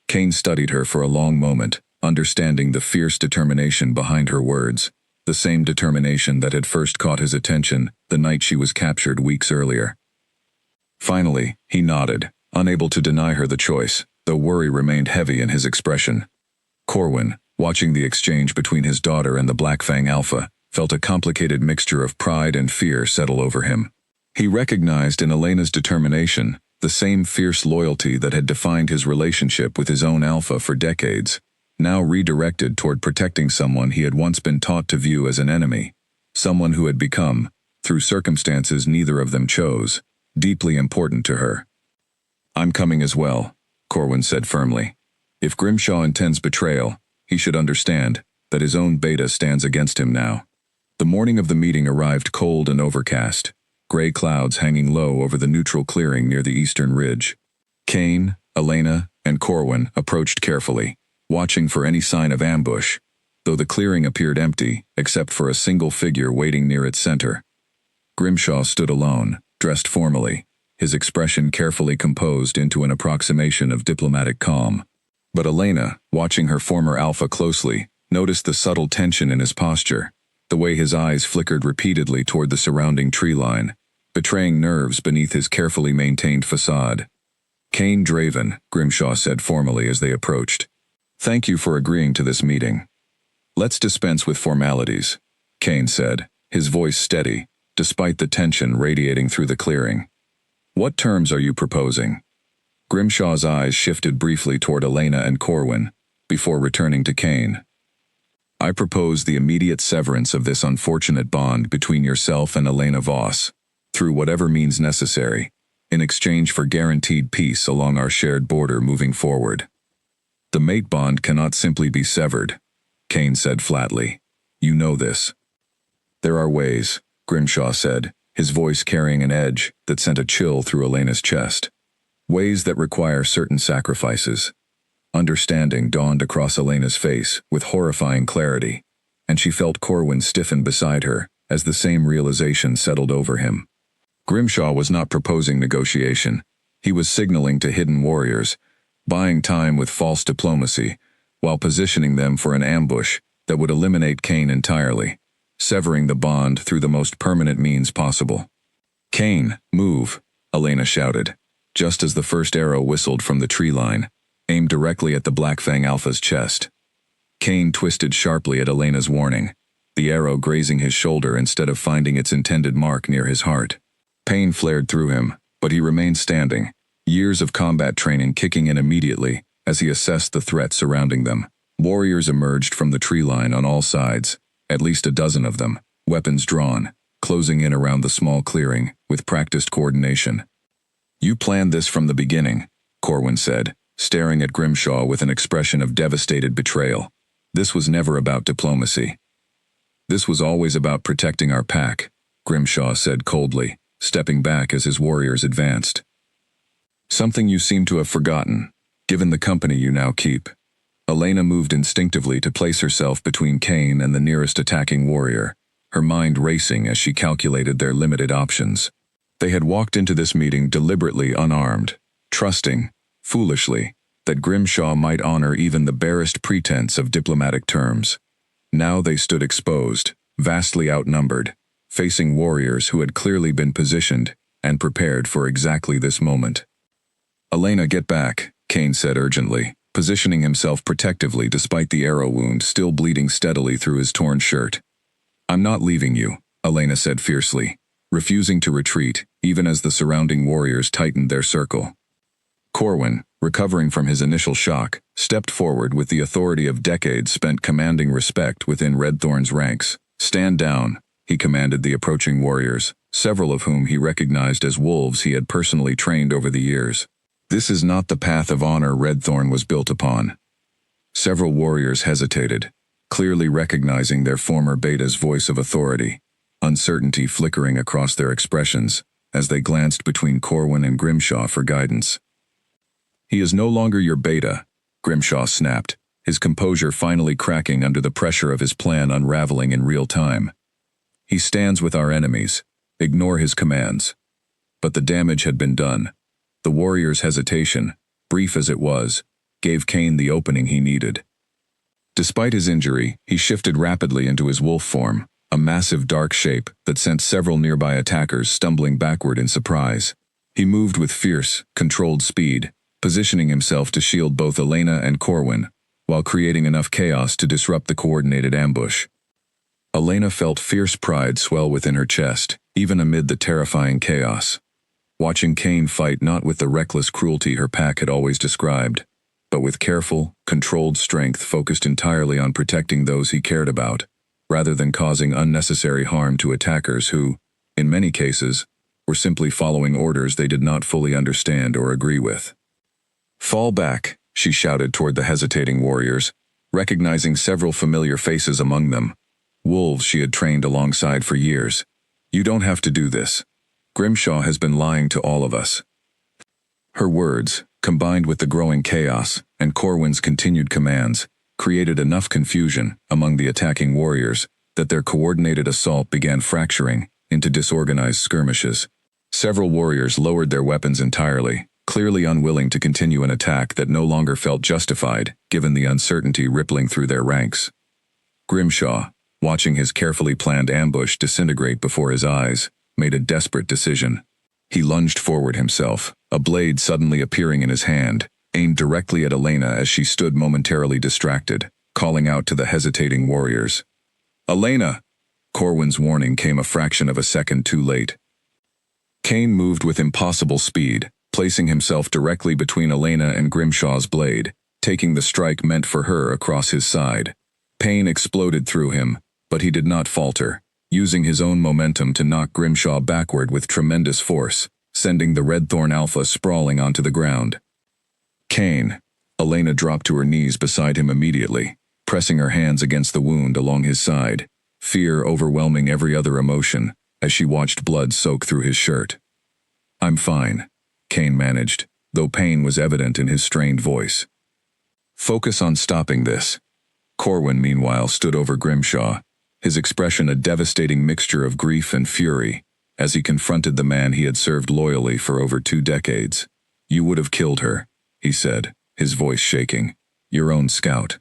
Kane studied her for a long moment, understanding the fierce determination behind her words, the same determination that had first caught his attention the night she was captured weeks earlier. Finally, he nodded, unable to deny her the choice, though worry remained heavy in his expression. Corwin, watching the exchange between his daughter and the Black Fang Alpha, felt a complicated mixture of pride and fear settle over him. He recognized in Elena's determination the same fierce loyalty that had defined his relationship with his own alpha for decades, now redirected toward protecting someone he had once been taught to view as an enemy, someone who had become, through circumstances neither of them chose, deeply important to her. I'm coming as well, Corwin said firmly. If Grimshaw intends betrayal, he should understand that his own beta stands against him now. The morning of the meeting arrived cold and overcast, gray clouds hanging low over the neutral clearing near the eastern ridge. Kane, Elena, and Corwin approached carefully, watching for any sign of ambush, though the clearing appeared empty except for a single figure waiting near its center. Grimshaw stood alone, dressed formally, his expression carefully composed into an approximation of diplomatic calm. But Elena, watching her former alpha closely, noticed the subtle tension in his posture, the way his eyes flickered repeatedly toward the surrounding tree line, betraying nerves beneath his carefully maintained facade. Kane Draven, Grimshaw said formally as they approached. Thank you for agreeing to this meeting. Let's dispense with formalities, Kane said, his voice steady, despite the tension radiating through the clearing. What terms are you proposing? Grimshaw's eyes shifted briefly toward Elena and Corwin, before returning to Kane. I propose the immediate severance of this unfortunate bond between yourself and Elena Voss, through whatever means necessary, in exchange for guaranteed peace along our shared border moving forward. The mate bond cannot simply be severed, Kane said flatly. You know this. There are ways, Grimshaw said, his voice carrying an edge that sent a chill through Elena's chest. Ways that require certain sacrifices. Understanding dawned across Elena's face with horrifying clarity, and she felt Corwin stiffen beside her as the same realization settled over him. Grimshaw was not proposing negotiation. He was signaling to hidden warriors, buying time with false diplomacy, while positioning them for an ambush that would eliminate Kane entirely, severing the bond through the most permanent means possible. Kane, move, Elena shouted, just as the first arrow whistled from the tree line, aimed directly at the Black Fang Alpha's chest. Kane twisted sharply at Elena's warning, the arrow grazing his shoulder instead of finding its intended mark near his heart. Pain flared through him, but he remained standing, years of combat training kicking in immediately as he assessed the threat surrounding them. Warriors emerged from the tree line on all sides, at least a dozen of them, weapons drawn, closing in around the small clearing with practiced coordination. You planned this from the beginning, Corwin said, staring at Grimshaw with an expression of devastated betrayal. This was never about diplomacy. This was always about protecting our pack, Grimshaw said coldly, stepping back as his warriors advanced. Something you seem to have forgotten, given the company you now keep. Elena moved instinctively to place herself between Kane and the nearest attacking warrior, her mind racing as she calculated their limited options. They had walked into this meeting deliberately unarmed, trusting, foolishly, that Grimshaw might honor even the barest pretense of diplomatic terms. Now they stood exposed, vastly outnumbered, facing warriors who had clearly been positioned and prepared for exactly this moment. "Elena, get back," Kane said urgently, positioning himself protectively despite the arrow wound still bleeding steadily through his torn shirt. "I'm not leaving you," Elena said fiercely, refusing to retreat even as the surrounding warriors tightened their circle. Corwin, recovering from his initial shock, stepped forward with the authority of decades spent commanding respect within Redthorn's ranks. "Stand down," he commanded the approaching warriors, several of whom he recognized as wolves he had personally trained over the years. This is not the path of honor Redthorn was built upon. Several warriors hesitated, clearly recognizing their former beta's voice of authority, uncertainty flickering across their expressions as they glanced between Corwin and Grimshaw for guidance. "He is no longer your beta," Grimshaw snapped, his composure finally cracking under the pressure of his plan unraveling in real time. "He stands with our enemies. Ignore his commands." But the damage had been done. The warrior's hesitation, brief as it was, gave Kane the opening he needed. Despite his injury, he shifted rapidly into his wolf form, a massive dark shape that sent several nearby attackers stumbling backward in surprise. He moved with fierce, controlled speed, positioning himself to shield both Elena and Corwin, while creating enough chaos to disrupt the coordinated ambush. Elena felt fierce pride swell within her chest, even amid the terrifying chaos. Watching Kane fight not with the reckless cruelty her pack had always described, but with careful, controlled strength focused entirely on protecting those he cared about, rather than causing unnecessary harm to attackers who, in many cases, were simply following orders they did not fully understand or agree with. "Fall back," she shouted toward the hesitating warriors, recognizing several familiar faces among them, wolves she had trained alongside for years. "You don't have to do this. Grimshaw has been lying to all of us." Her words, combined with the growing chaos and Corwin's continued commands, created enough confusion among the attacking warriors that their coordinated assault began fracturing into disorganized skirmishes. Several warriors lowered their weapons entirely, clearly unwilling to continue an attack that no longer felt justified given the uncertainty rippling through their ranks. Grimshaw, watching his carefully planned ambush disintegrate before his eyes, made a desperate decision. He lunged forward himself, a blade suddenly appearing in his hand, aimed directly at Elena as she stood momentarily distracted, calling out to the hesitating warriors. "Elena!" Corwin's warning came a fraction of a second too late. Kane moved with impossible speed, placing himself directly between Elena and Grimshaw's blade, taking the strike meant for her across his side. Pain exploded through him, but he did not falter, using his own momentum to knock Grimshaw backward with tremendous force, sending the Redthorn Alpha sprawling onto the ground. "Kane!" Elena dropped to her knees beside him immediately, pressing her hands against the wound along his side, fear overwhelming every other emotion as she watched blood soak through his shirt. "I'm fine," Kane managed, though pain was evident in his strained voice. "Focus on stopping this." Corwin, meanwhile, stood over Grimshaw, his expression a devastating mixture of grief and fury, as he confronted the man he had served loyally for over 2 decades. "You would have killed her," he said, his voice shaking. "Your own scout.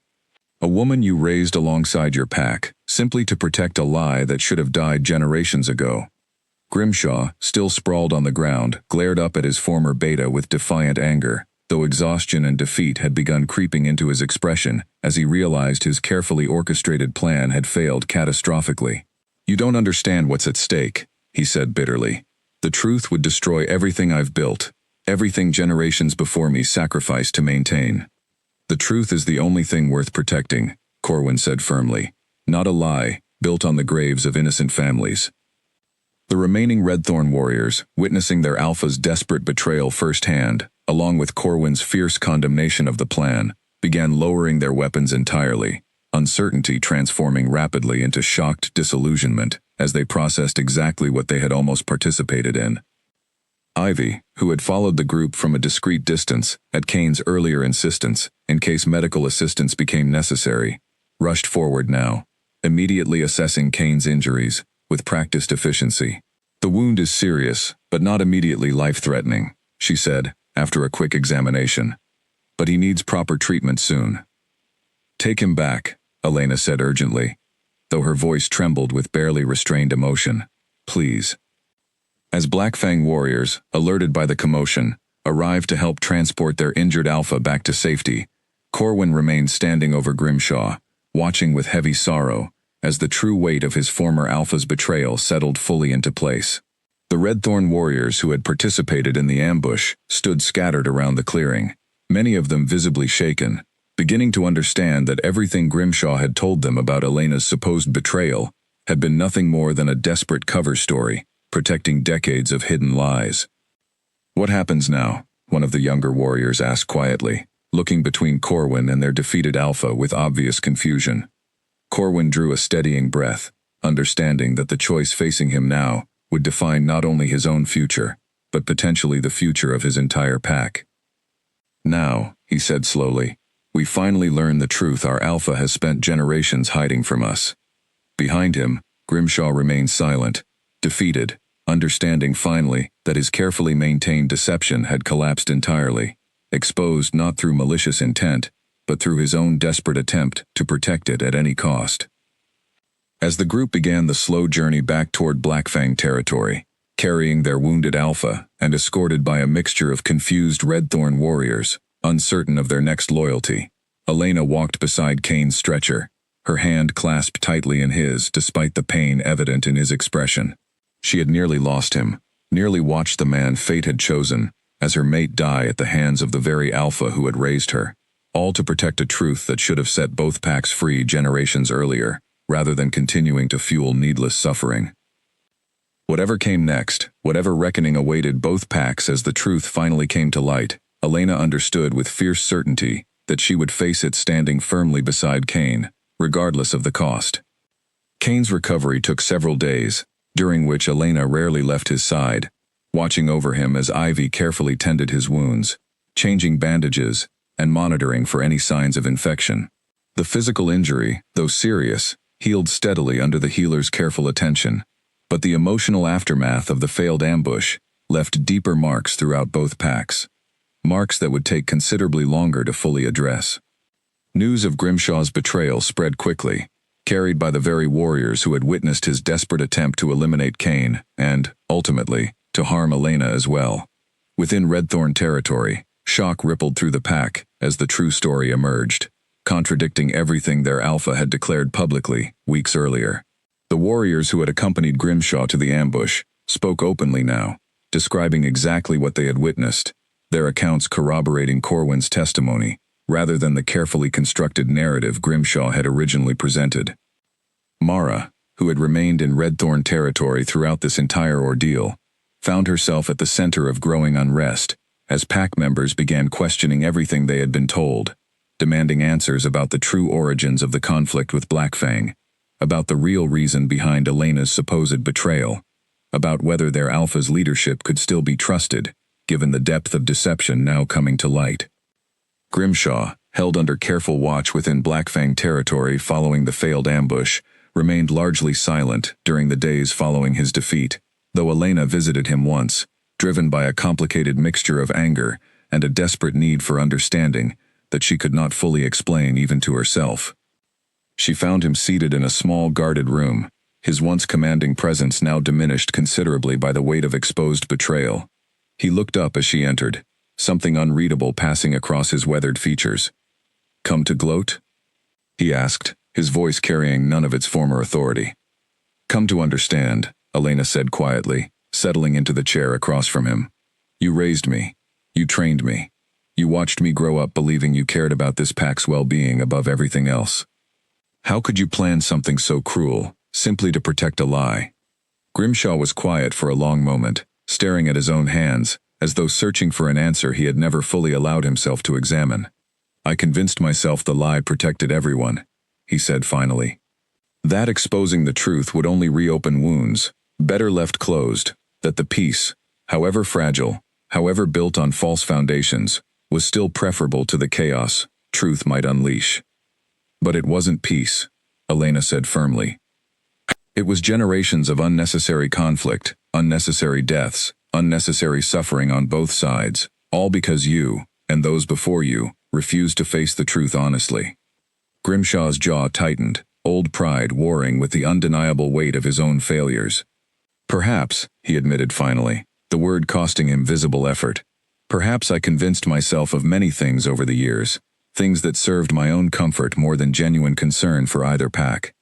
A woman you raised alongside your pack, simply to protect a lie that should have died generations ago." Grimshaw, still sprawled on the ground, glared up at his former beta with defiant anger, though exhaustion and defeat had begun creeping into his expression as he realized his carefully orchestrated plan had failed catastrophically. "You don't understand what's at stake," he said bitterly. "The truth would destroy everything I've built, everything generations before me sacrificed to maintain." "The truth is the only thing worth protecting," Corwin said firmly, "not a lie built on the graves of innocent families." The remaining Redthorn warriors, witnessing their alpha's desperate betrayal firsthand, along with Corwin's fierce condemnation of the plan, began lowering their weapons entirely, uncertainty transforming rapidly into shocked disillusionment as they processed exactly what they had almost participated in. Ivy, who had followed the group from a discreet distance at Kane's earlier insistence in case medical assistance became necessary, rushed forward now, immediately assessing Kane's injuries with practiced efficiency. The wound is serious, but not immediately life-threatening, she said, after a quick examination. But he needs proper treatment soon. Take him back, Elena said urgently, though her voice trembled with barely restrained emotion. Please. As Black Fang warriors, alerted by the commotion, arrived to help transport their injured alpha back to safety, Corwin remained standing over Grimshaw, watching with heavy sorrow, as the true weight of his former alpha's betrayal settled fully into place. The Redthorn warriors who had participated in the ambush stood scattered around the clearing, many of them visibly shaken, beginning to understand that everything Grimshaw had told them about Elena's supposed betrayal had been nothing more than a desperate cover story, protecting decades of hidden lies. What happens now? One of the younger warriors asked quietly, looking between Corwin and their defeated alpha with obvious confusion. Corwin drew a steadying breath, understanding that the choice facing him now would define not only his own future, but potentially the future of his entire pack. Now, he said slowly, we finally learn the truth our alpha has spent generations hiding from us. Behind him, Grimshaw remained silent, defeated, understanding finally that his carefully maintained deception had collapsed entirely, exposed not through malicious intent, but through his own desperate attempt to protect it at any cost. As the group began the slow journey back toward Blackfang territory, carrying their wounded alpha and escorted by a mixture of confused Redthorn warriors, uncertain of their next loyalty, Elena walked beside Kane's stretcher, her hand clasped tightly in his despite the pain evident in his expression. She had nearly lost him, nearly watched the man fate had chosen as her mate die at the hands of the very alpha who had raised her, all to protect a truth that should have set both packs free generations earlier, rather than continuing to fuel needless suffering. Whatever came next, whatever reckoning awaited both packs as the truth finally came to light, Elena understood with fierce certainty that she would face it standing firmly beside Kane, regardless of the cost. Kane's recovery took several days, during which Elena rarely left his side, watching over him as Ivy carefully tended his wounds, changing bandages, and monitoring for any signs of infection. The physical injury, though serious, healed steadily under the healer's careful attention, but the emotional aftermath of the failed ambush left deeper marks throughout both packs, marks that would take considerably longer to fully address. News of Grimshaw's betrayal spread quickly, carried by the very warriors who had witnessed his desperate attempt to eliminate Kane and, ultimately, to harm Elena as well. Within Redthorn territory, shock rippled through the pack as the true story emerged, contradicting everything their alpha had declared publicly weeks earlier. The warriors who had accompanied Grimshaw to the ambush spoke openly now, describing exactly what they had witnessed, their accounts corroborating Corwin's testimony, rather than the carefully constructed narrative Grimshaw had originally presented. Mara, who had remained in Redthorn territory throughout this entire ordeal, found herself at the center of growing unrest as pack members began questioning everything they had been told, demanding answers about the true origins of the conflict with Blackfang, about the real reason behind Elena's supposed betrayal, about whether their alpha's leadership could still be trusted, given the depth of deception now coming to light. Grimshaw, held under careful watch within Blackfang territory following the failed ambush, remained largely silent during the days following his defeat, though Elena visited him once, driven by a complicated mixture of anger and a desperate need for understanding that she could not fully explain even to herself. She found him seated in a small guarded room, his once commanding presence now diminished considerably by the weight of exposed betrayal. He looked up as she entered, something unreadable passing across his weathered features. "Come to gloat?" he asked, his voice carrying none of its former authority. "Come to understand," Elena said quietly, settling into the chair across from him. "You raised me. You trained me. You watched me grow up believing you cared about this pack's well-being above everything else. How could you plan something so cruel, simply to protect a lie?" Grimshaw was quiet for a long moment, staring at his own hands, as though searching for an answer he had never fully allowed himself to examine. "I convinced myself the lie protected everyone," he said finally. "That exposing the truth would only reopen wounds, better left closed, that the peace, however fragile, however built on false foundations, was still preferable to the chaos truth might unleash. But it wasn't peace," Elena said firmly. It was generations of unnecessary conflict, unnecessary deaths, unnecessary suffering on both sides, all because you, and those before you, refused to face the truth honestly. Grimshaw's jaw tightened, old pride warring with the undeniable weight of his own failures. Perhaps, he admitted finally, the word costing him visible effort. Perhaps I convinced myself of many things over the years, things that served my own comfort more than genuine concern for either pack.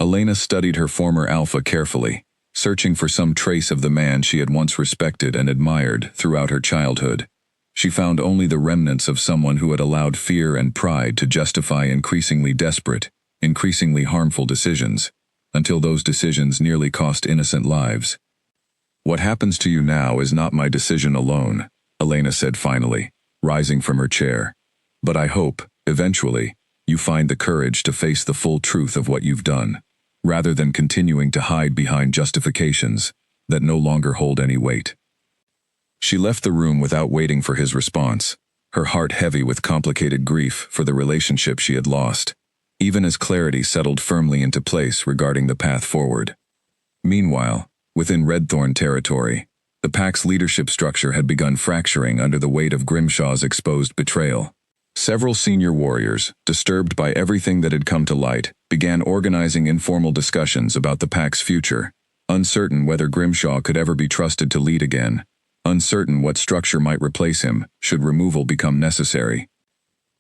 Elena studied her former alpha carefully, searching for some trace of the man she had once respected and admired throughout her childhood. She found only the remnants of someone who had allowed fear and pride to justify increasingly desperate, increasingly harmful decisions, until those decisions nearly cost innocent lives. What happens to you now is not my decision alone, Elena said finally, rising from her chair. But I hope, eventually, you find the courage to face the full truth of what you've done, rather than continuing to hide behind justifications that no longer hold any weight. She left the room without waiting for his response, her heart heavy with complicated grief for the relationship she had lost, even as clarity settled firmly into place regarding the path forward. Meanwhile, within Redthorn territory, the pack's leadership structure had begun fracturing under the weight of Grimshaw's exposed betrayal. Several senior warriors, disturbed by everything that had come to light, began organizing informal discussions about the pack's future, uncertain whether Grimshaw could ever be trusted to lead again, uncertain what structure might replace him should removal become necessary.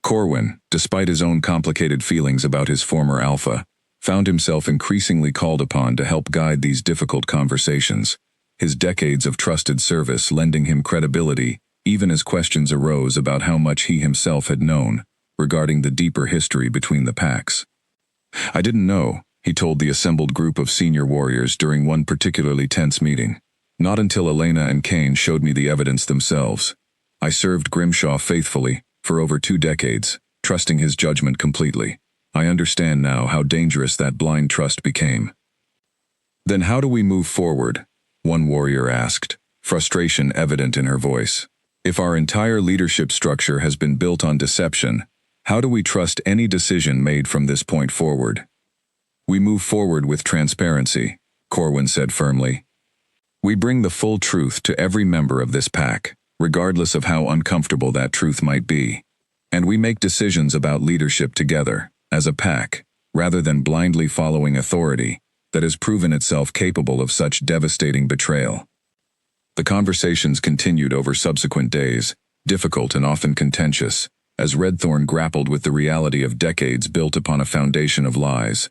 Corwin, despite his own complicated feelings about his former alpha, found himself increasingly called upon to help guide these difficult conversations, his decades of trusted service lending him credibility even as questions arose about how much he himself had known regarding the deeper history between the packs. I didn't know, he told the assembled group of senior warriors during one particularly tense meeting. Not until Elena and Kane showed me the evidence themselves. I served Grimshaw faithfully for over 2 decades, trusting his judgment completely. I understand now how dangerous that blind trust became. Then how do we move forward? One warrior asked, frustration evident in her voice. If our entire leadership structure has been built on deception, how do we trust any decision made from this point forward? We move forward with transparency, Corwin said firmly. We bring the full truth to every member of this pack, regardless of how uncomfortable that truth might be. And we make decisions about leadership together, as a pack, rather than blindly following authority that has proven itself capable of such devastating betrayal. The conversations continued over subsequent days, difficult and often contentious, as Redthorn grappled with the reality of decades built upon a foundation of lies.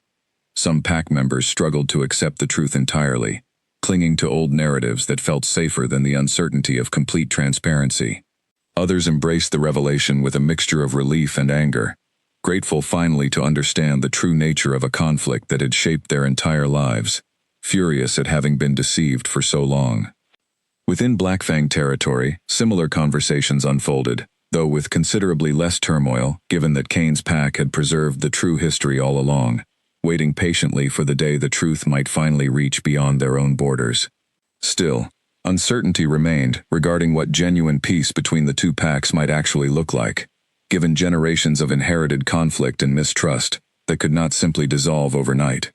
Some pack members struggled to accept the truth entirely, clinging to old narratives that felt safer than the uncertainty of complete transparency. Others embraced the revelation with a mixture of relief and anger, grateful finally to understand the true nature of a conflict that had shaped their entire lives, furious at having been deceived for so long. Within Blackfang territory, similar conversations unfolded, though with considerably less turmoil, given that Kane's pack had preserved the true history all along, waiting patiently for the day the truth might finally reach beyond their own borders. Still, uncertainty remained regarding what genuine peace between the two packs might actually look like, given generations of inherited conflict and mistrust that could not simply dissolve overnight.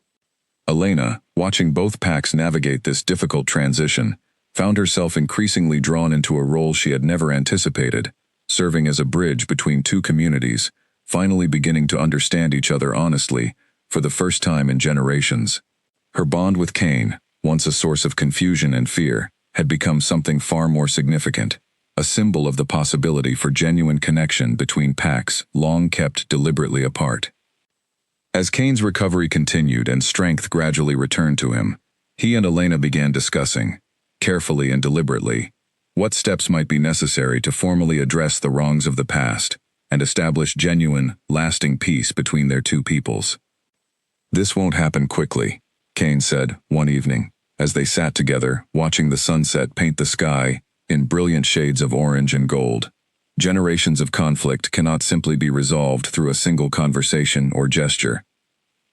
Elena, watching both packs navigate this difficult transition, found herself increasingly drawn into a role she had never anticipated, serving as a bridge between two communities, finally beginning to understand each other honestly for the first time in generations. Her bond with Kane, once a source of confusion and fear, had become something far more significant, a symbol of the possibility for genuine connection between packs long kept deliberately apart. As Kane's recovery continued and strength gradually returned to him, he and Elena began discussing, carefully and deliberately, what steps might be necessary to formally address the wrongs of the past and establish genuine, lasting peace between their two peoples. This won't happen quickly, Kane said one evening, as they sat together watching the sunset paint the sky in brilliant shades of orange and gold. Generations of conflict cannot simply be resolved through a single conversation or gesture.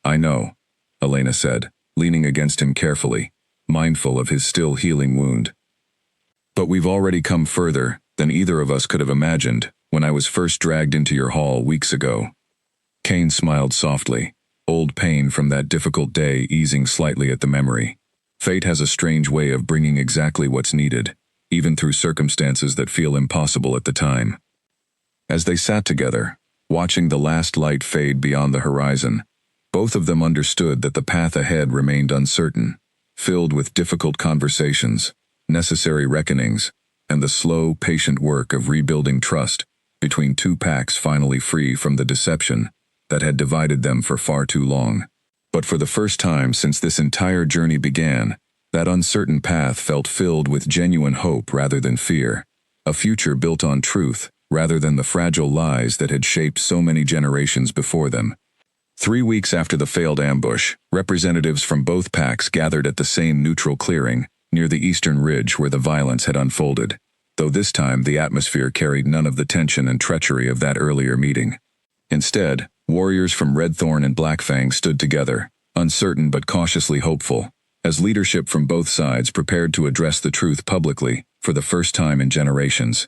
I know, Elena said, leaning against him carefully, mindful of his still healing wound. But we've already come further than either of us could have imagined when I was first dragged into your hall weeks ago. Kane smiled softly, old pain from that difficult day easing slightly at the memory. Fate has a strange way of bringing exactly what's needed, even through circumstances that feel impossible at the time. As they sat together, watching the last light fade beyond the horizon, both of them understood that the path ahead remained uncertain, filled with difficult conversations, necessary reckonings, and the slow, patient work of rebuilding trust between two packs finally free from the deception that had divided them for far too long. But for the first time since this entire journey began, that uncertain path felt filled with genuine hope rather than fear, a future built on truth rather than the fragile lies that had shaped so many generations before them. 3 weeks after the failed ambush, representatives from both packs gathered at the same neutral clearing near the eastern ridge where the violence had unfolded, though this time the atmosphere carried none of the tension and treachery of that earlier meeting. Instead, warriors from Redthorn and Blackfang stood together, uncertain but cautiously hopeful, as leadership from both sides prepared to address the truth publicly for the first time in generations.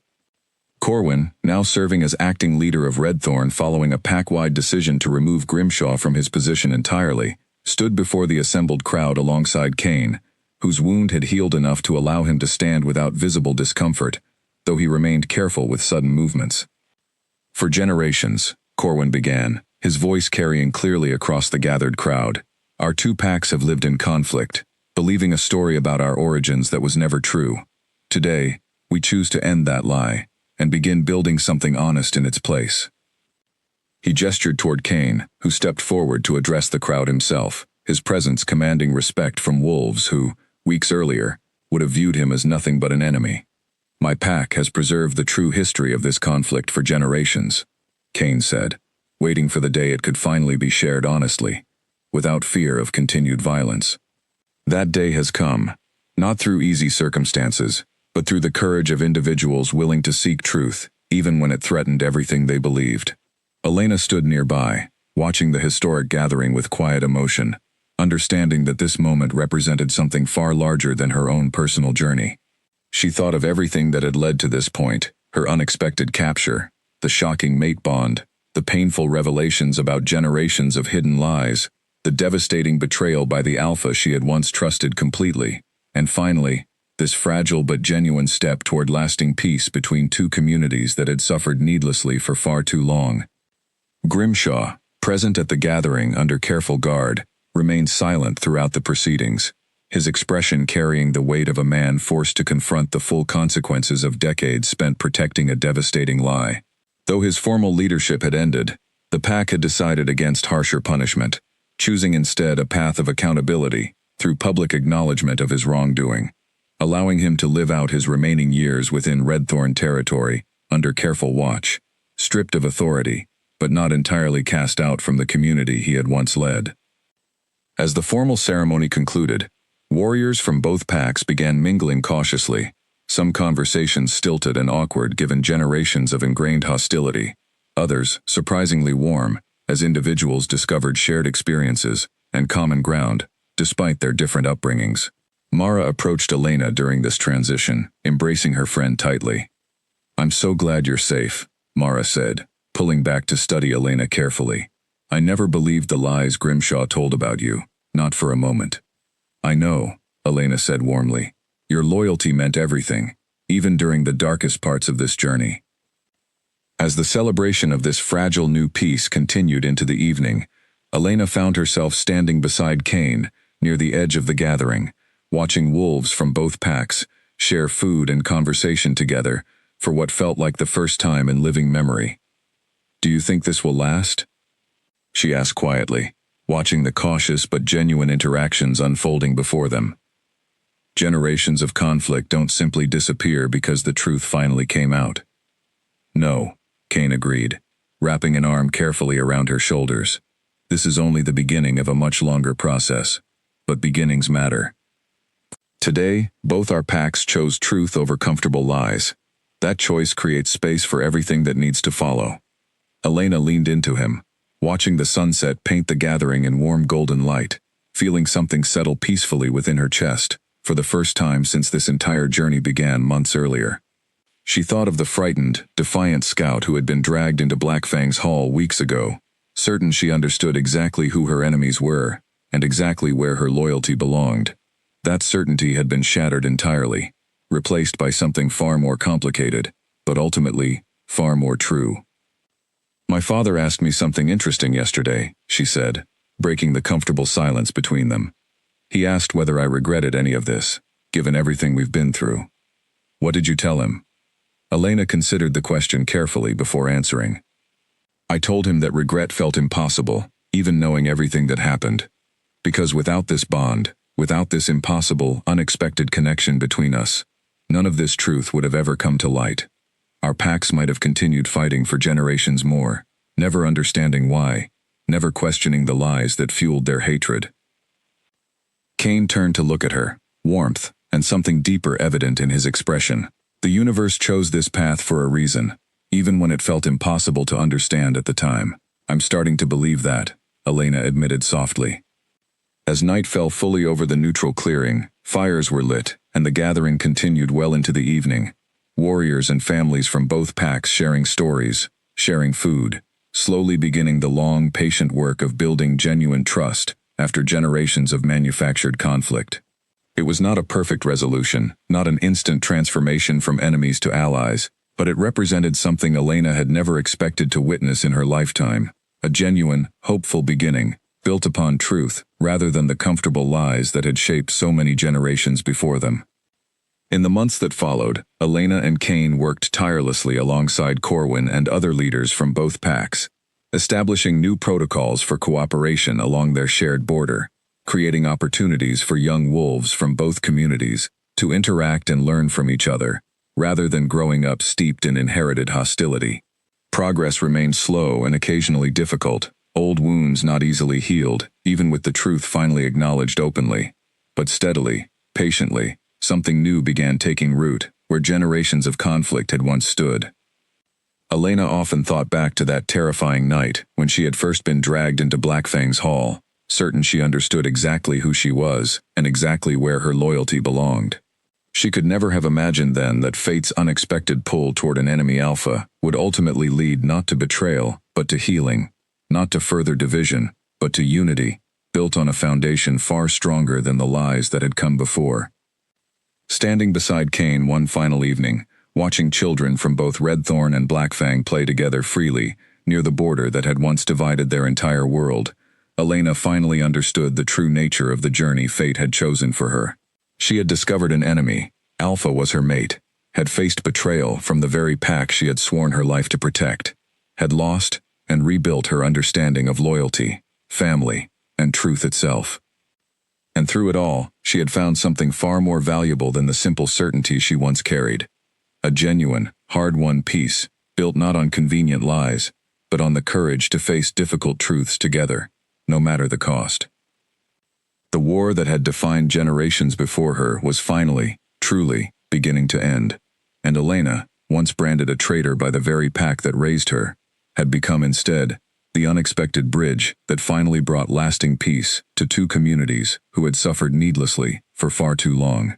Corwin, now serving as acting leader of Redthorn following a pack-wide decision to remove Grimshaw from his position entirely, stood before the assembled crowd alongside Kane, whose wound had healed enough to allow him to stand without visible discomfort, though he remained careful with sudden movements. For generations, Corwin began, his voice carrying clearly across the gathered crowd, our two packs have lived in conflict, believing a story about our origins that was never true. Today, we choose to end that lie and begin building something honest in its place. He gestured toward Kane, who stepped forward to address the crowd himself, his presence commanding respect from wolves who, weeks earlier, would have viewed him as nothing but an enemy. My pack has preserved the true history of this conflict for generations, Kane said, waiting for the day it could finally be shared honestly, without fear of continued violence. That day has come, not through easy circumstances, but through the courage of individuals willing to seek truth, even when it threatened everything they believed. Elena stood nearby, watching the historic gathering with quiet emotion, understanding that this moment represented something far larger than her own personal journey. She thought of everything that had led to this point, her unexpected capture, the shocking mate bond, the painful revelations about generations of hidden lies, the devastating betrayal by the Alpha she had once trusted completely, and finally, this fragile but genuine step toward lasting peace between two communities that had suffered needlessly for far too long. Grimshaw, present at the gathering under careful guard, remained silent throughout the proceedings, his expression carrying the weight of a man forced to confront the full consequences of decades spent protecting a devastating lie. Though his formal leadership had ended, the pack had decided against harsher punishment, choosing instead a path of accountability through public acknowledgement of his wrongdoing, allowing him to live out his remaining years within Redthorn territory under careful watch, stripped of authority, but not entirely cast out from the community he had once led. As the formal ceremony concluded, warriors from both packs began mingling cautiously, some conversations stilted and awkward given generations of ingrained hostility, others surprisingly warm, as individuals discovered shared experiences and common ground, despite their different upbringings. Mara approached Elena during this transition, embracing her friend tightly. "I'm so glad you're safe," Mara said, pulling back to study Elena carefully. "I never believed the lies Grimshaw told about you, not for a moment." "I know," Elena said warmly. "Your loyalty meant everything, even during the darkest parts of this journey." As the celebration of this fragile new peace continued into the evening, Elena found herself standing beside Kane, near the edge of the gathering, watching wolves from both packs share food and conversation together for what felt like the first time in living memory. "Do you think this will last?" she asked quietly, watching the cautious but genuine interactions unfolding before them. Generations of conflict don't simply disappear because the truth finally came out. "No," Kane agreed, wrapping an arm carefully around her shoulders. "This is only the beginning of a much longer process, but beginnings matter." Today, both our packs chose truth over comfortable lies. That choice creates space for everything that needs to follow. Elena leaned into him, watching the sunset paint the gathering in warm golden light, feeling something settle peacefully within her chest, for the first time since this entire journey began months earlier. She thought of the frightened, defiant scout who had been dragged into Blackfang's hall weeks ago, certain she understood exactly who her enemies were, and exactly where her loyalty belonged. That certainty had been shattered entirely, replaced by something far more complicated, but ultimately, far more true. "My father asked me something interesting yesterday," she said, breaking the comfortable silence between them. "He asked whether I regretted any of this, given everything we've been through." "What did you tell him?" Elena considered the question carefully before answering. "I told him that regret felt impossible, even knowing everything that happened. Because without this bond, without this impossible, unexpected connection between us, none of this truth would have ever come to light. Our packs might have continued fighting for generations more, never understanding why, never questioning the lies that fueled their hatred." Kane turned to look at her, warmth, and something deeper evident in his expression. "The universe chose this path for a reason, even when it felt impossible to understand at the time. I'm starting to believe that," Elena admitted softly. As night fell fully over the neutral clearing, fires were lit, and the gathering continued well into the evening. Warriors and families from both packs sharing stories, sharing food, slowly beginning the long, patient work of building genuine trust after generations of manufactured conflict. It was not a perfect resolution, not an instant transformation from enemies to allies, but it represented something Elena had never expected to witness in her lifetime, a genuine, hopeful beginning, built upon truth, rather than the comfortable lies that had shaped so many generations before them. In the months that followed, Elena and Kane worked tirelessly alongside Corwin and other leaders from both packs, establishing new protocols for cooperation along their shared border, creating opportunities for young wolves from both communities to interact and learn from each other, rather than growing up steeped in inherited hostility. Progress remained slow and occasionally difficult, old wounds not easily healed, even with the truth finally acknowledged openly. But steadily, patiently, something new began taking root, where generations of conflict had once stood. Elena often thought back to that terrifying night when she had first been dragged into Blackfang's hall, certain she understood exactly who she was and exactly where her loyalty belonged. She could never have imagined then that fate's unexpected pull toward an enemy alpha would ultimately lead not to betrayal, but to healing, not to further division, but to unity, built on a foundation far stronger than the lies that had come before. Standing beside Kane one final evening, watching children from both Redthorn and Blackfang play together freely, near the border that had once divided their entire world, Elena finally understood the true nature of the journey fate had chosen for her. She had discovered an enemy. Alpha was her mate, had faced betrayal from the very pack she had sworn her life to protect, had lost and rebuilt her understanding of loyalty, family, and truth itself. And through it all, she had found something far more valuable than the simple certainty she once carried. A genuine, hard-won peace, built not on convenient lies, but on the courage to face difficult truths together, no matter the cost. The war that had defined generations before her was finally, truly, beginning to end, and Elena, once branded a traitor by the very pack that raised her, had become instead the unexpected bridge that finally brought lasting peace to two communities who had suffered needlessly for far too long.